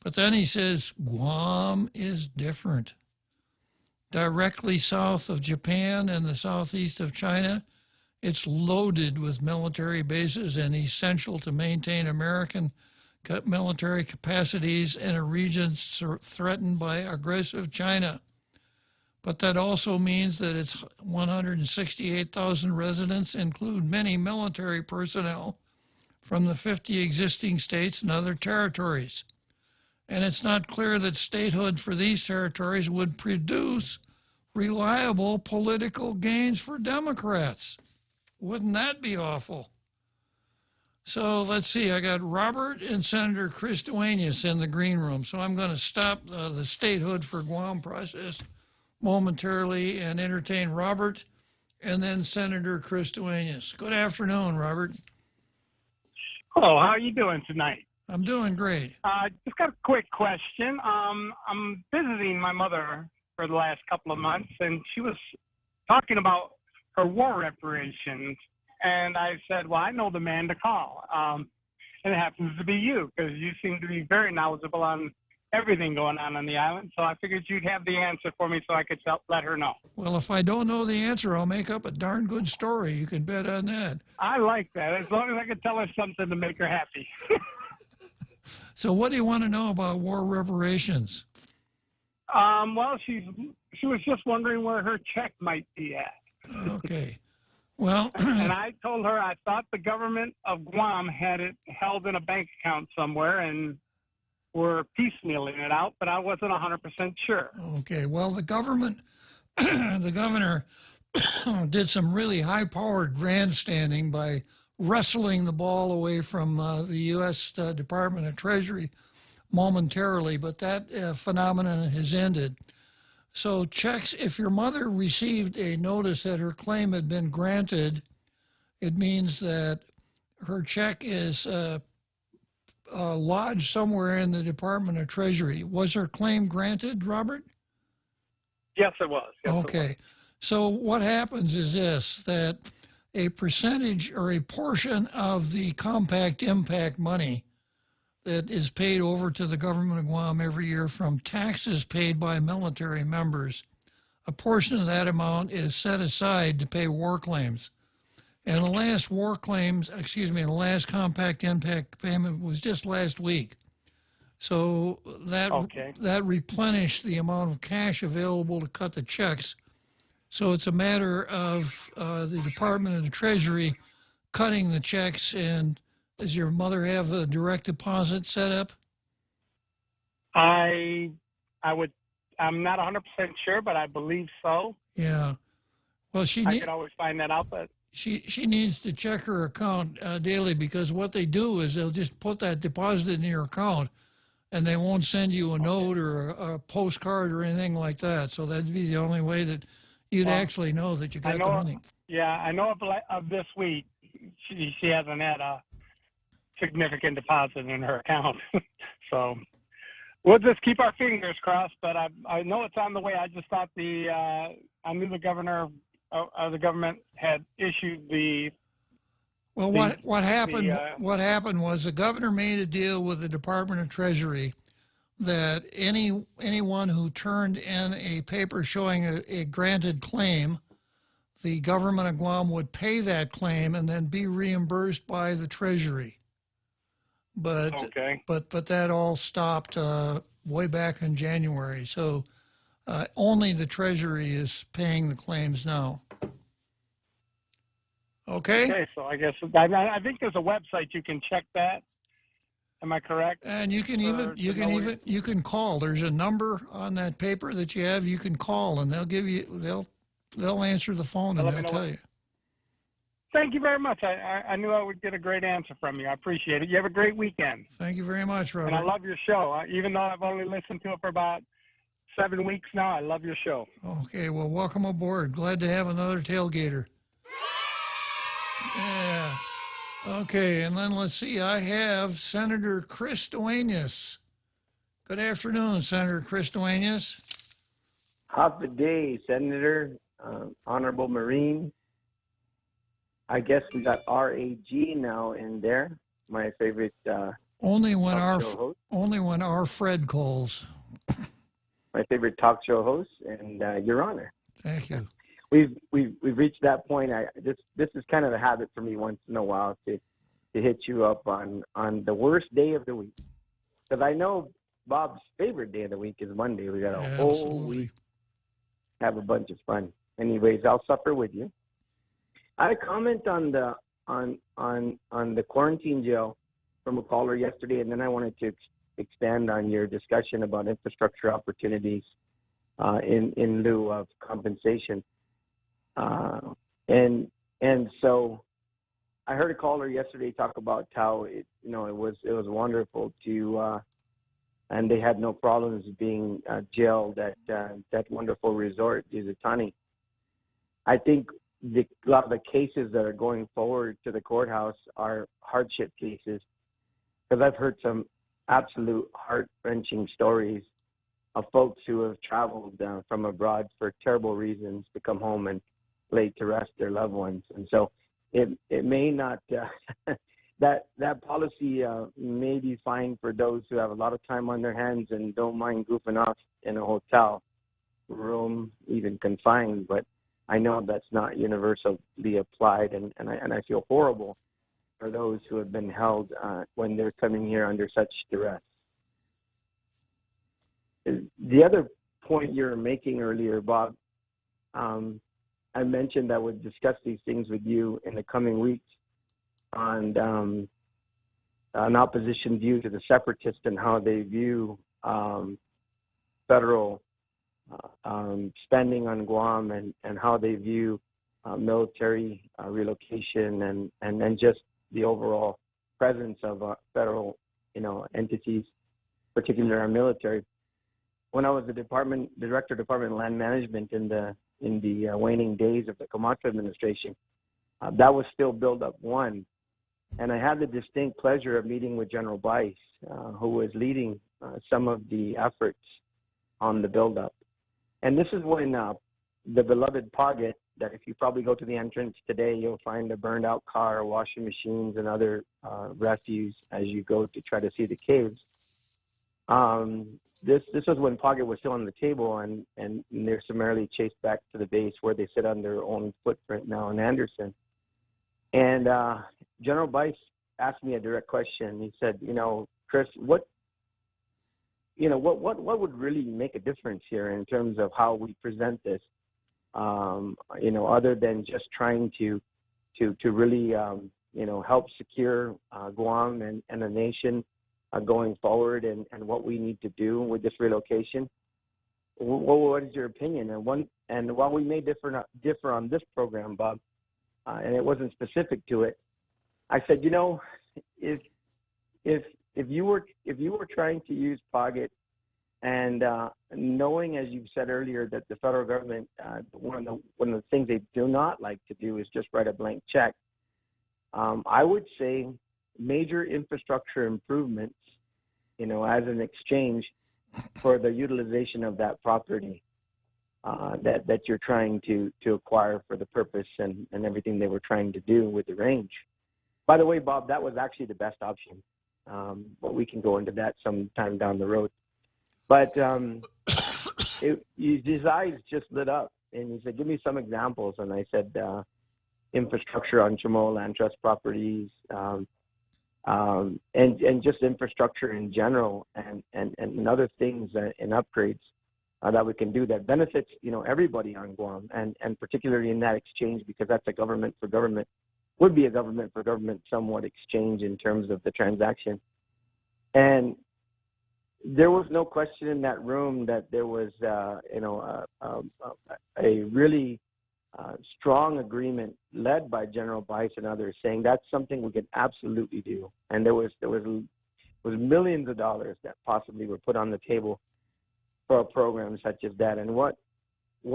But then he says, Guam is different. Directly south of Japan and the southeast of China, it's loaded with military bases and essential to maintain American military capacities in a region threatened by aggressive China. But that also means that its 168,000 residents include many military personnel from the 50 existing states and other territories. And it's not clear that statehood for these territories would produce reliable political gains for Democrats. Wouldn't that be awful? So let's see, I got Robert and Senator Chris Duenas in the green room. So I'm going to stop the statehood for Guam process momentarily and entertain Robert and then Senator Chris Duenas. Good afternoon, Robert. Hello, how are you doing tonight? I'm doing great. Just got a quick question. I'm visiting my mother for the last couple of months, and she was talking about her war reparations. And I said, well, I know the man to call. And it happens to be you, because you seem to be very knowledgeable on everything going on the island. So I figured you'd have the answer for me so I could let her know. Well, if I don't know the answer, I'll make up a darn good story. You can bet on that. I like that, as long as I can tell her something to make her happy. So what do you want to know about war reparations? Well, she was just wondering where her check might be at. Okay. Well, and I told her I thought the government of Guam had it held in a bank account somewhere and were piecemealing it out, but I wasn't 100% sure. Okay. Well, the governor did some really high-powered grandstanding by wrestling the ball away from the U.S. Department of Treasury momentarily, but that phenomenon has ended. So checks, if your mother received a notice that her claim had been granted, it means that her check is lodged somewhere in the Department of Treasury. Was her claim granted, Robert? Yes, it was. Yes, okay. It was. So what happens is this, that a percentage or a portion of the Compact Impact money that is paid over to the government of Guam every year from taxes paid by military members, a portion of that amount is set aside to pay war claims. And the last the last Compact Impact payment was just last week. So that replenished the amount of cash available to cut the checks. So it's a matter of the Department of the Treasury cutting the checks. And does your mother have a direct deposit set up? I'm not 100% sure, but I believe so. Yeah. Well, I could always find that out, but she needs to check her account daily, because what they do is they'll just put that deposit in your account, and they won't send you a note or a postcard or anything like that. So that'd be the only way that you'd actually know that you got the money. Yeah, I know of this week. She hasn't had a significant deposit in her account. So we'll just keep our fingers crossed, but I know it's on the way. I just thought I knew the governor of the government had issued the. Well, what happened? What happened was the governor made a deal with the Department of Treasury that anyone who turned in a paper showing a granted claim, the government of Guam would pay that claim and then be reimbursed by the Treasury. But that all stopped way back in January. So only the Treasury is paying the claims now. Okay, so I guess I think there's a website you can check that. Am I correct? And you can call. There's a number on that paper that you have. You can call, and they'll answer the phone and they'll tell you. Thank you very much. I knew I would get a great answer from you. I appreciate it. You have a great weekend. Thank you very much, Robert. And I love your show. Even though I've only listened to it for about 7 weeks now, I love your show. Okay, well, welcome aboard. Glad to have another tailgater. Yeah. Okay, and then let's see. I have Senator Chris Duenas. Good afternoon, Senator Chris Duenas. Half a day, Senator, Honorable Marine. I guess we got RAG now in there. My favorite. Only when our Fred calls. My favorite talk show host, and Your Honor. Thank you. We've reached that point. This is kind of a habit for me once in a while to hit you up on the worst day of the week, because I know Bob's favorite day of the week is Monday. We got a whole week, have a bunch of fun. Anyways, I'll suffer with you. I had a comment on the quarantine jail from a caller yesterday, and then I wanted to expand on your discussion about infrastructure opportunities in lieu of compensation. And so I heard a caller yesterday talk about how it was wonderful to and they had no problems being jailed at that wonderful resort, Izutani. I think a lot of the cases that are going forward to the courthouse are hardship cases, because I've heard some absolute heart-wrenching stories of folks who have traveled from abroad for terrible reasons to come home and lay to rest their loved ones. And so it may not that policy may be fine for those who have a lot of time on their hands and don't mind goofing off in a hotel room, even confined. But I know that's not universally applied, and I feel horrible for those who have been held when they're coming here under such duress. The other point you were making earlier, Bob, I mentioned I would discuss these things with you in the coming weeks on an opposition view to the separatists and how they view federal spending on Guam and how they view military relocation and just the overall presence of federal, entities, particularly our military. When I was the director of Department of Land Management in the waning days of the Camacho administration, that was still Build-Up 1. And I had the distinct pleasure of meeting with General Bice, who was leading some of the efforts on the build-up. And this is when the beloved Paget, that if you probably go to the entrance today, you'll find a burned out car, washing machines, and other refuse as you go to try to see the caves. This was when Paget was still on the table, and they're summarily chased back to the base where they sit on their own footprint now in Anderson. And General Bice asked me a direct question. He said, Chris, what would really make a difference here in terms of how we present this? Other than just trying to really, help secure Guam and the nation going forward, and what we need to do with this relocation. What is your opinion? And while we may differ on this program, Bob, and it wasn't specific to it, I said, if you were trying to use Paget, and knowing, as you said earlier, that the federal government, one of the things they do not like to do is just write a blank check. I would say major infrastructure improvements, as an exchange for the utilization of that property that you're trying to acquire for the purpose and everything they were trying to do with the range. By the way, Bob, that was actually the best option, but we can go into that sometime down the road. But his eyes just lit up, and he said, "Give me some examples." And I said, "Infrastructure on Chamorro Land Trust properties, and just infrastructure in general, and other things and upgrades that we can do that benefits everybody on Guam, and particularly in that exchange, because that's a government for government, would be a government for government somewhat exchange in terms of the transaction." And there was no question in that room that there was, a really strong agreement led by General Bice and others, saying that's something we could absolutely do. And there was millions of dollars that possibly were put on the table for a program such as that. And what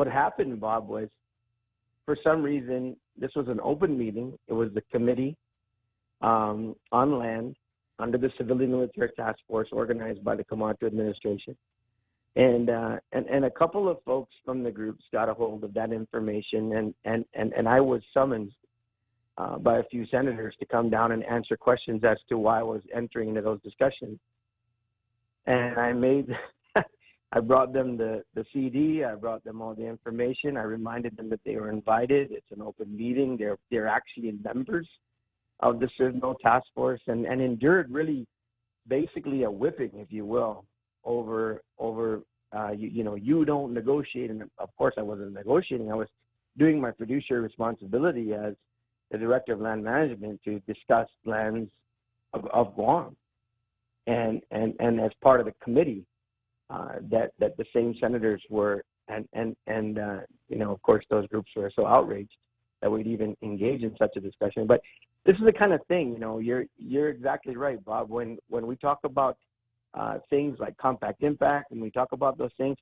happened, Bob, was for some reason this was an open meeting. It was the committee on land under the Civilian Military Task Force organized by the Camacho administration. And a couple of folks from the groups got a hold of that information, and I was summoned by a few senators to come down and answer questions as to why I was entering into those discussions. And I brought them the CD, I brought them all the information, I reminded them that they were invited, it's an open meeting, they're actually members of the CIVMO task force, and endured really basically a whipping, if you will, over you don't negotiate. And of course I wasn't negotiating. I was doing my fiduciary responsibility as the director of land management to discuss lands of Guam, and as part of the committee that the same senators were, and of course those groups were so outraged that we'd even engage in such a discussion. But this is the kind of thing, you're exactly right, Bob. When we talk about things like compact impact, and we talk about those things,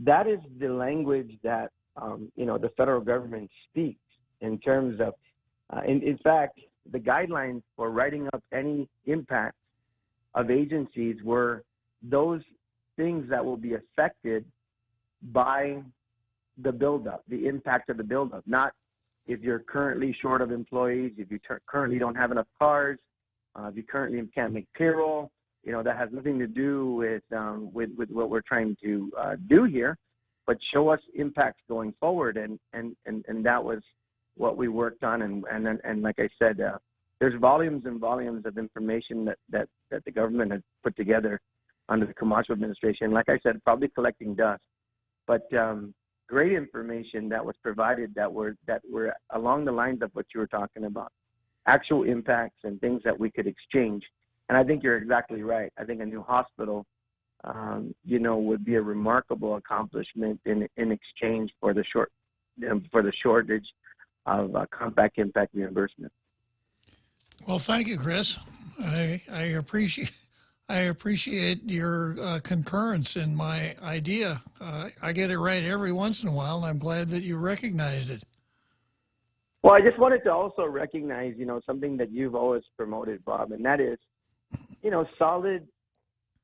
that is the language that the federal government speaks in terms of, in fact, the guidelines for writing up any impact of agencies were those things that will be affected by the buildup, the impact of the buildup, not if you're currently short of employees, if you currently don't have enough cars, If you currently can't make payroll, that has nothing to do with what we're trying to do here, but show us impacts going forward. And that was what we worked on. And like I said, there's volumes and volumes of information that the government has put together under the Camacho administration. Like I said, probably collecting dust, but great information that was provided that were along the lines of what you were talking about, actual impacts and things that we could exchange. And I think you're exactly right. I think a new hospital, would be a remarkable accomplishment in exchange for the shortage of compact impact reimbursement. Well, thank you, Chris. I appreciate your concurrence in my idea. I get it right every once in a while, and I'm glad that you recognized it. Well, I just wanted to also recognize, something that you've always promoted, Bob, and that is, solid,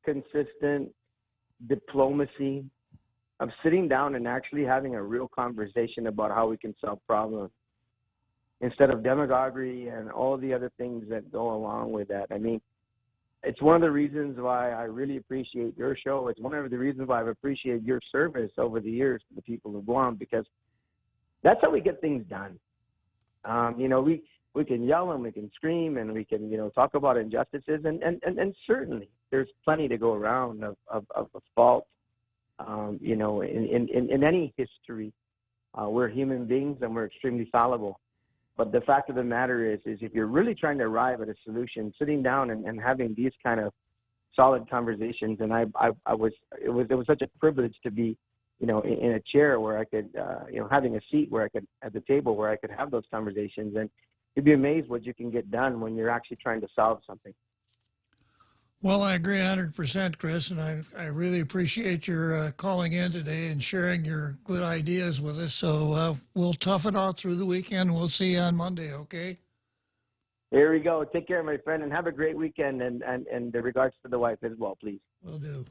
consistent diplomacy of sitting down and actually having a real conversation about how we can solve problems instead of demagoguery and all the other things that go along with that. I mean, it's one of the reasons why I really appreciate your show. It's one of the reasons why I've appreciated your service over the years to the people of Guam, because that's how we get things done. We can yell and we can scream and we can, talk about injustices, and certainly there's plenty to go around of fault, in any history. We're human beings and we're extremely fallible. But the fact of the matter is if you're really trying to arrive at a solution, sitting down and having these kind of solid conversations, and it was such a privilege to be, in a chair where I could, having a seat where I could, at the table where I could have those conversations, and you'd be amazed what you can get done when you're actually trying to solve something. Well, I agree 100%, Chris, and I really appreciate your calling in today and sharing your good ideas with us. So we'll tough it out through the weekend. We'll see you on Monday, okay? Here we go. Take care, my friend, and have a great weekend, and the regards to the wife as well, please. Will do.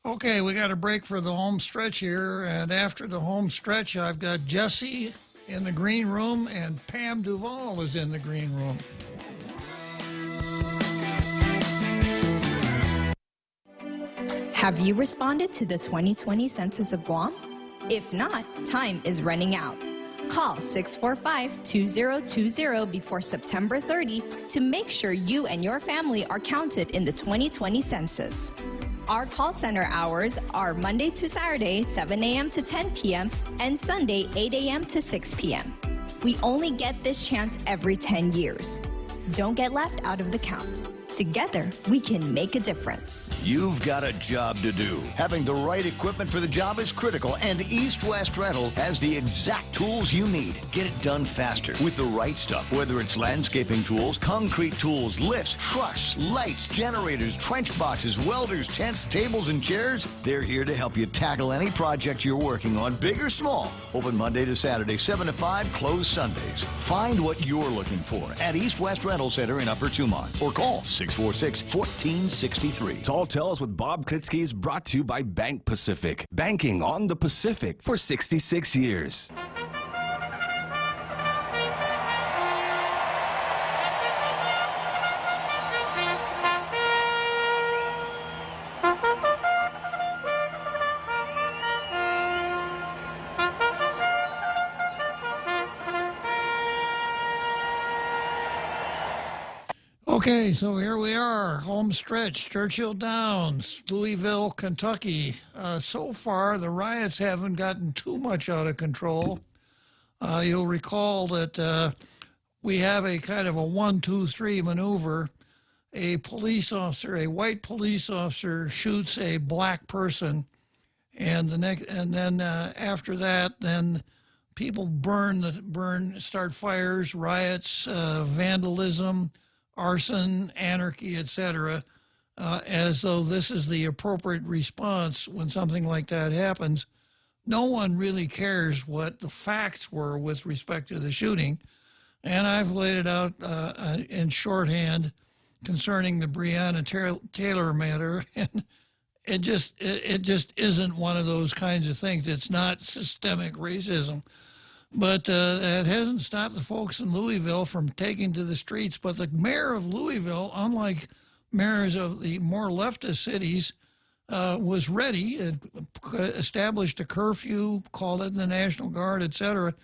Okay, we got a break for the home stretch here, and after the home stretch, I've got Jesse in the green room, and Pam Duvall is in the green room. Have you responded to the 2020 Census of Guam? If not, time is running out. Call 645-2020 before September 30 to make sure you and your family are counted in the 2020 census. Our call center hours are Monday to Saturday, 7 a.m. to 10 p.m. and Sunday, 8 a.m. to 6 p.m. We only get this chance every 10 years. Don't get left out of the count. Together, we can make a difference. You've got a job to do. Having the right equipment for the job is critical, and East West Rental has the exact tools you need. Get it done faster with the right stuff, whether it's landscaping tools, concrete tools, lifts, trucks, lights, generators, trench boxes, welders, tents, tables, and chairs. They're here to help you tackle any project you're working on, big or small. Open Monday to Saturday, 7 to 5, closed Sundays. Find what you're looking for at East West Rental Center in Upper Tumon, or call 646-1463. Tall Tales with Bob Klitzkie is brought to you by Bank Pacific. Banking on the Pacific for 66 years. Okay, so here we are, home stretch, Churchill Downs, Louisville, Kentucky. So far, the riots haven't gotten too much out of control. You'll recall that we have a kind of a 1-2-3 maneuver. A police officer, a white police officer, shoots a black person, and then after that, then people start fires, riots, vandalism, arson, anarchy, etc., as though this is the appropriate response when something like that happens. No one really cares what the facts were with respect to the shooting, and I've laid it out in shorthand concerning the Breonna Taylor matter, and it just isn't one of those kinds of things. It's not systemic racism. But that hasn't stopped the folks in Louisville from taking to the streets. But the mayor of Louisville, unlike mayors of the more leftist cities, was ready and established a curfew, called it the National Guard, etc.,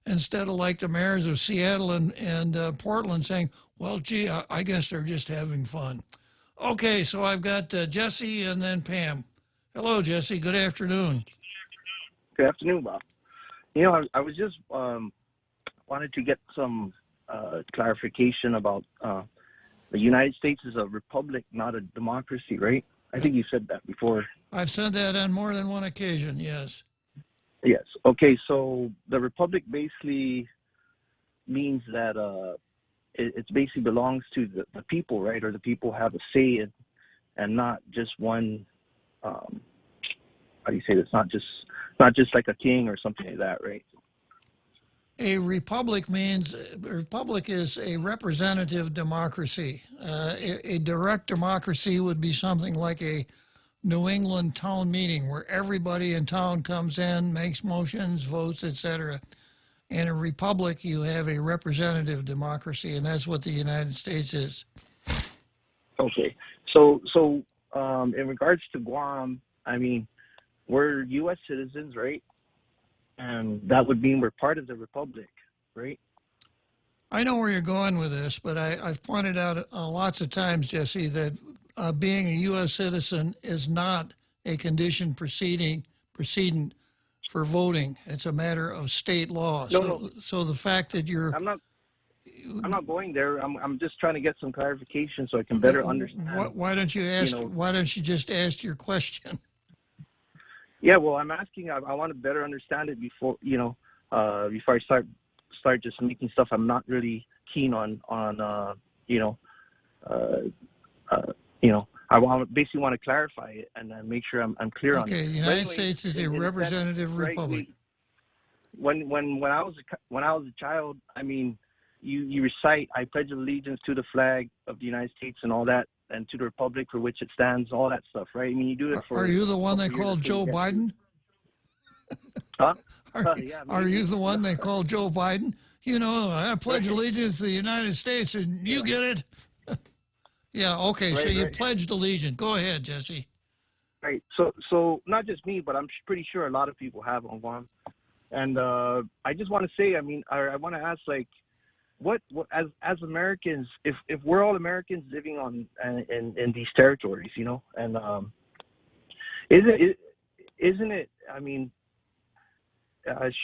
instead of like the mayors of Seattle and Portland saying, well, gee, I guess they're just having fun. Okay, so I've got Jesse and then Pam. Hello, Jesse. Good afternoon. Good afternoon, Bob. You know, I was just wanted to get some clarification about the United States is a republic, not a democracy, right? I think you said that before. I've said that on more than one occasion, yes. Yes. Okay, so the republic basically means that it basically belongs to the people, right? Or the people have a say in, and not just one, how do you say this? Not just like a king or something like that, right? A republic means, a republic is a representative democracy. A direct democracy would be something like a New England town meeting where everybody in town comes in, makes motions, votes, etc. In a republic, you have a representative democracy, and that's what the United States is. Okay. So in regards to Guam, I mean, we're U.S. citizens, right? And that would mean we're part of the republic, right? I know where you're going with this, but I've pointed out lots of times, Jesse, that being a U.S. citizen is not a condition precedent for voting. It's a matter of state law. So the fact that you're... I'm not going there. I'm just trying to get some clarification so I can better understand. Why don't you ask? Why don't you just ask your question? Yeah, well, I'm asking. I want to better understand it before before I start just making stuff I'm not really keen on. I basically want to clarify it and then make sure I'm clear on it. Okay, the United States is a representative republic. When I was a child, I mean, you recite, I pledge allegiance to the flag of the United States and all that, and to the republic for which it stands, all that stuff, right? I mean, you do it for... Are you the one they called Joe Biden? Huh? Are you the one they called Joe Biden? You know, I pledge allegiance to the United States, and you get it? Yeah, okay, so you pledged allegiance. Go ahead, Jesse. Right, so not just me, but I'm pretty sure a lot of people have on Guam. And I just want to say, I mean, I want to ask, like, what as Americans, if we're all Americans living on in these territories, you know, and isn't it? I mean,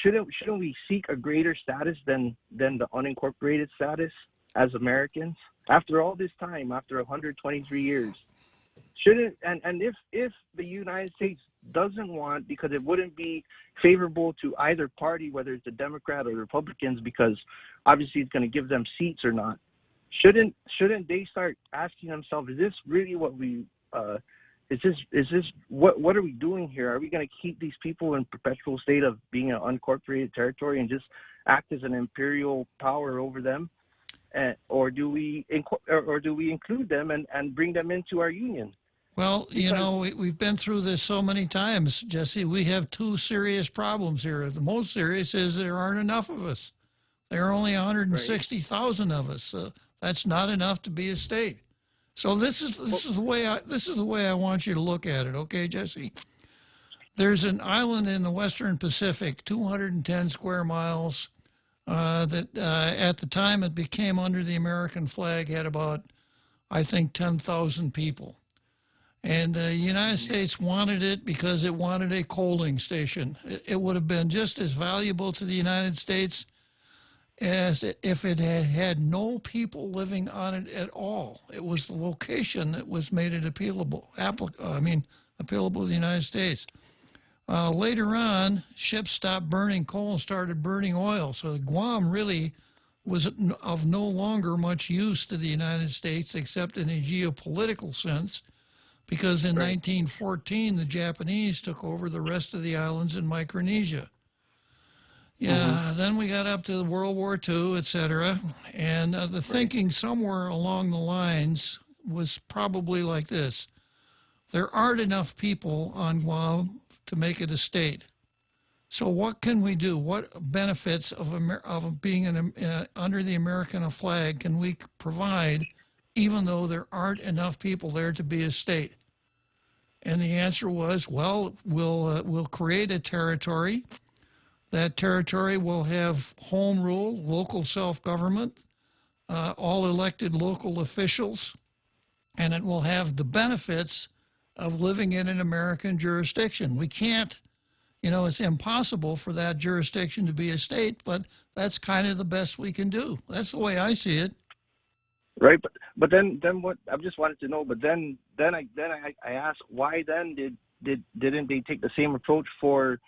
shouldn't we seek a greater status than the unincorporated status as Americans? After all this time, after 123 years, shouldn't and if the United States doesn't want, because it wouldn't be favorable to either party, whether it's a Democrat or Republicans, because obviously it's going to give them seats or not. Shouldn't they start asking themselves, is this really what we is this what are we doing here? Are we going to keep these people in perpetual state of being an unincorporated territory and just act as an imperial power over them? Or do we include them and bring them into our union? Well, you know, we've been through this so many times, Jesse. We have two serious problems here. The most serious is there aren't enough of us. There are only 160,000 of us. That's not enough to be a state. So this is the way I want you to look at it, okay, Jesse? There's an island in the Western Pacific, 210 square miles, that at the time it became under the American flag had about, I think, 10,000 people. And the United States wanted it because it wanted a coaling station. It would have been just as valuable to the United States as if it had had no people living on it at all. It was the location that was made it appealable to the United States. Later on, ships stopped burning coal and started burning oil. So Guam really was of no longer much use to the United States except in a geopolitical sense, because in 1914, the Japanese took over the rest of the islands in Micronesia. Yeah, then we got up to World War II, etc. And the thinking somewhere along the lines was probably like this. There aren't enough people on Guam to make it a state. So what can we do? What benefits of being under the American flag can we provide, even though there aren't enough people there to be a state? And the answer was, well, we'll create a territory. That territory will have home rule, local self-government, all elected local officials, and it will have the benefits of living in an American jurisdiction. We can't, it's impossible for that jurisdiction to be a state, but that's kind of the best we can do. That's the way I see it. Right, but then what? I just wanted to know. But then I asked, why then didn't they take the same approach for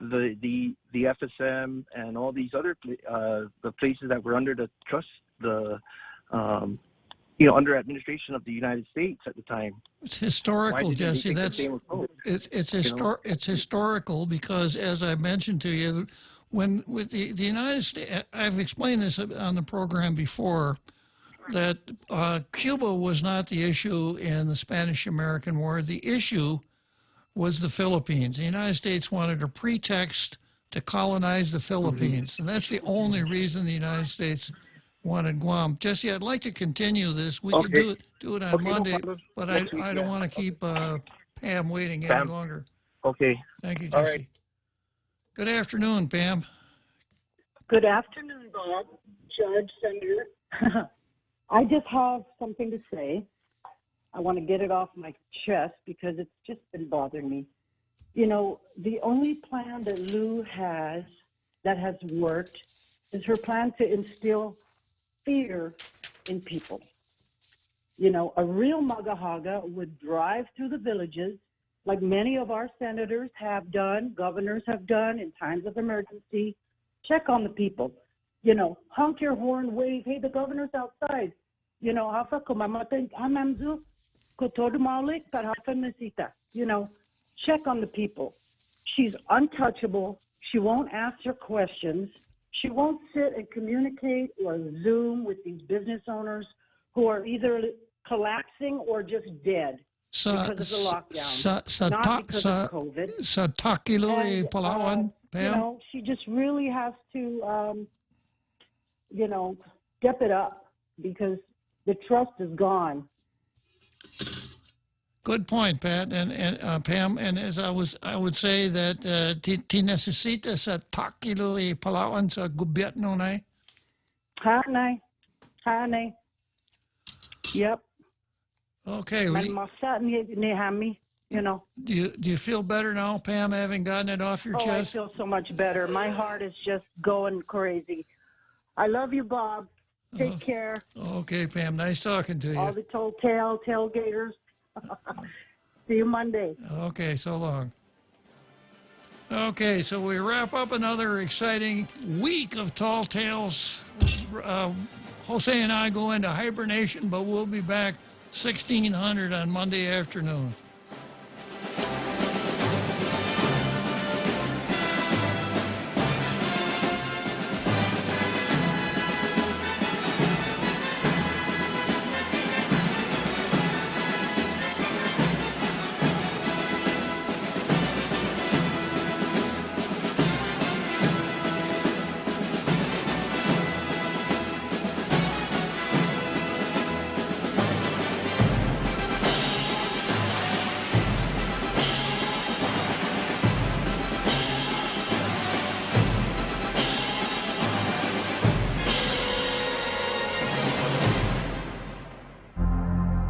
the FSM and all these other the places that were under the trust, under administration of the United States at the time? It's historical, Jesse. It's historical because, as I mentioned to you, when with the United States, I've explained this on the program before, that Cuba was not the issue in the Spanish-American War. The issue was the Philippines. The United States wanted a pretext to colonize the Philippines, and that's the only reason the United States wanted Guam. Jesse, I'd like to continue this. We can do it on Monday, but I don't want to keep Pam waiting any longer. Okay. Thank you, Jesse. All right. Good afternoon, Pam. Good afternoon, Bob, Judge, Senator. I just have something to say. I want to get it off my chest because it's just been bothering me. The only plan that Lou has that has worked is her plan to instill fear in people. A real Magahaga would drive through the villages like many of our senators have done, governors have done in times of emergency. Check on the people. Honk your horn, wave, hey, the governor's outside. Check on the people. She's untouchable. She won't answer questions. She won't sit and communicate or Zoom with these business owners who are either collapsing or just dead because of the lockdown, not because of COVID. Palawan, Pam. She just really has to, step it up because the trust is gone. Good point, Pat and Pam. And as I would say that ti necesita sa takilo I Palawan sa gobyerno na. Hanay. Yep. Okay. Do you feel better now, Pam, having gotten it off your chest? I feel so much better. My heart is just going crazy. I love you, Bob. Take care. Okay, Pam. Nice talking to you. All the tailgaters. See you Monday. Okay, so long. Okay, so we wrap up another exciting week of Tall Tales. Jose and I go into hibernation, but we'll be back 1600 on Monday afternoon.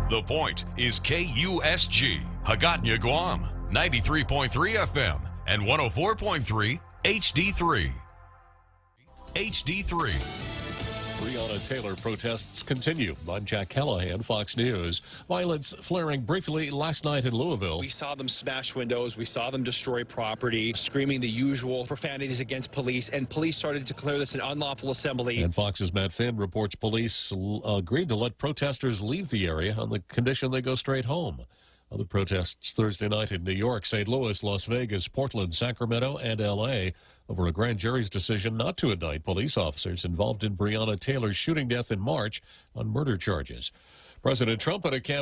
The Point is KUSG, Hagåtña, Guam, 93.3 FM and 104.3 HD3. HD3. Breonna Taylor protests continue. I'm Jack Callahan, Fox News. Violence flaring briefly last night in Louisville. We saw them smash windows. We saw them destroy property, screaming the usual profanities against police, and police started to declare this an unlawful assembly. And Fox's Matt Finn reports police agreed to let protesters leave the area on the condition they go straight home. Other protests Thursday night in New York, St. Louis, Las Vegas, Portland, Sacramento, and L.A. over a grand jury's decision not to indict police officers involved in Breonna Taylor's shooting death in March on murder charges. President Trump at a campaign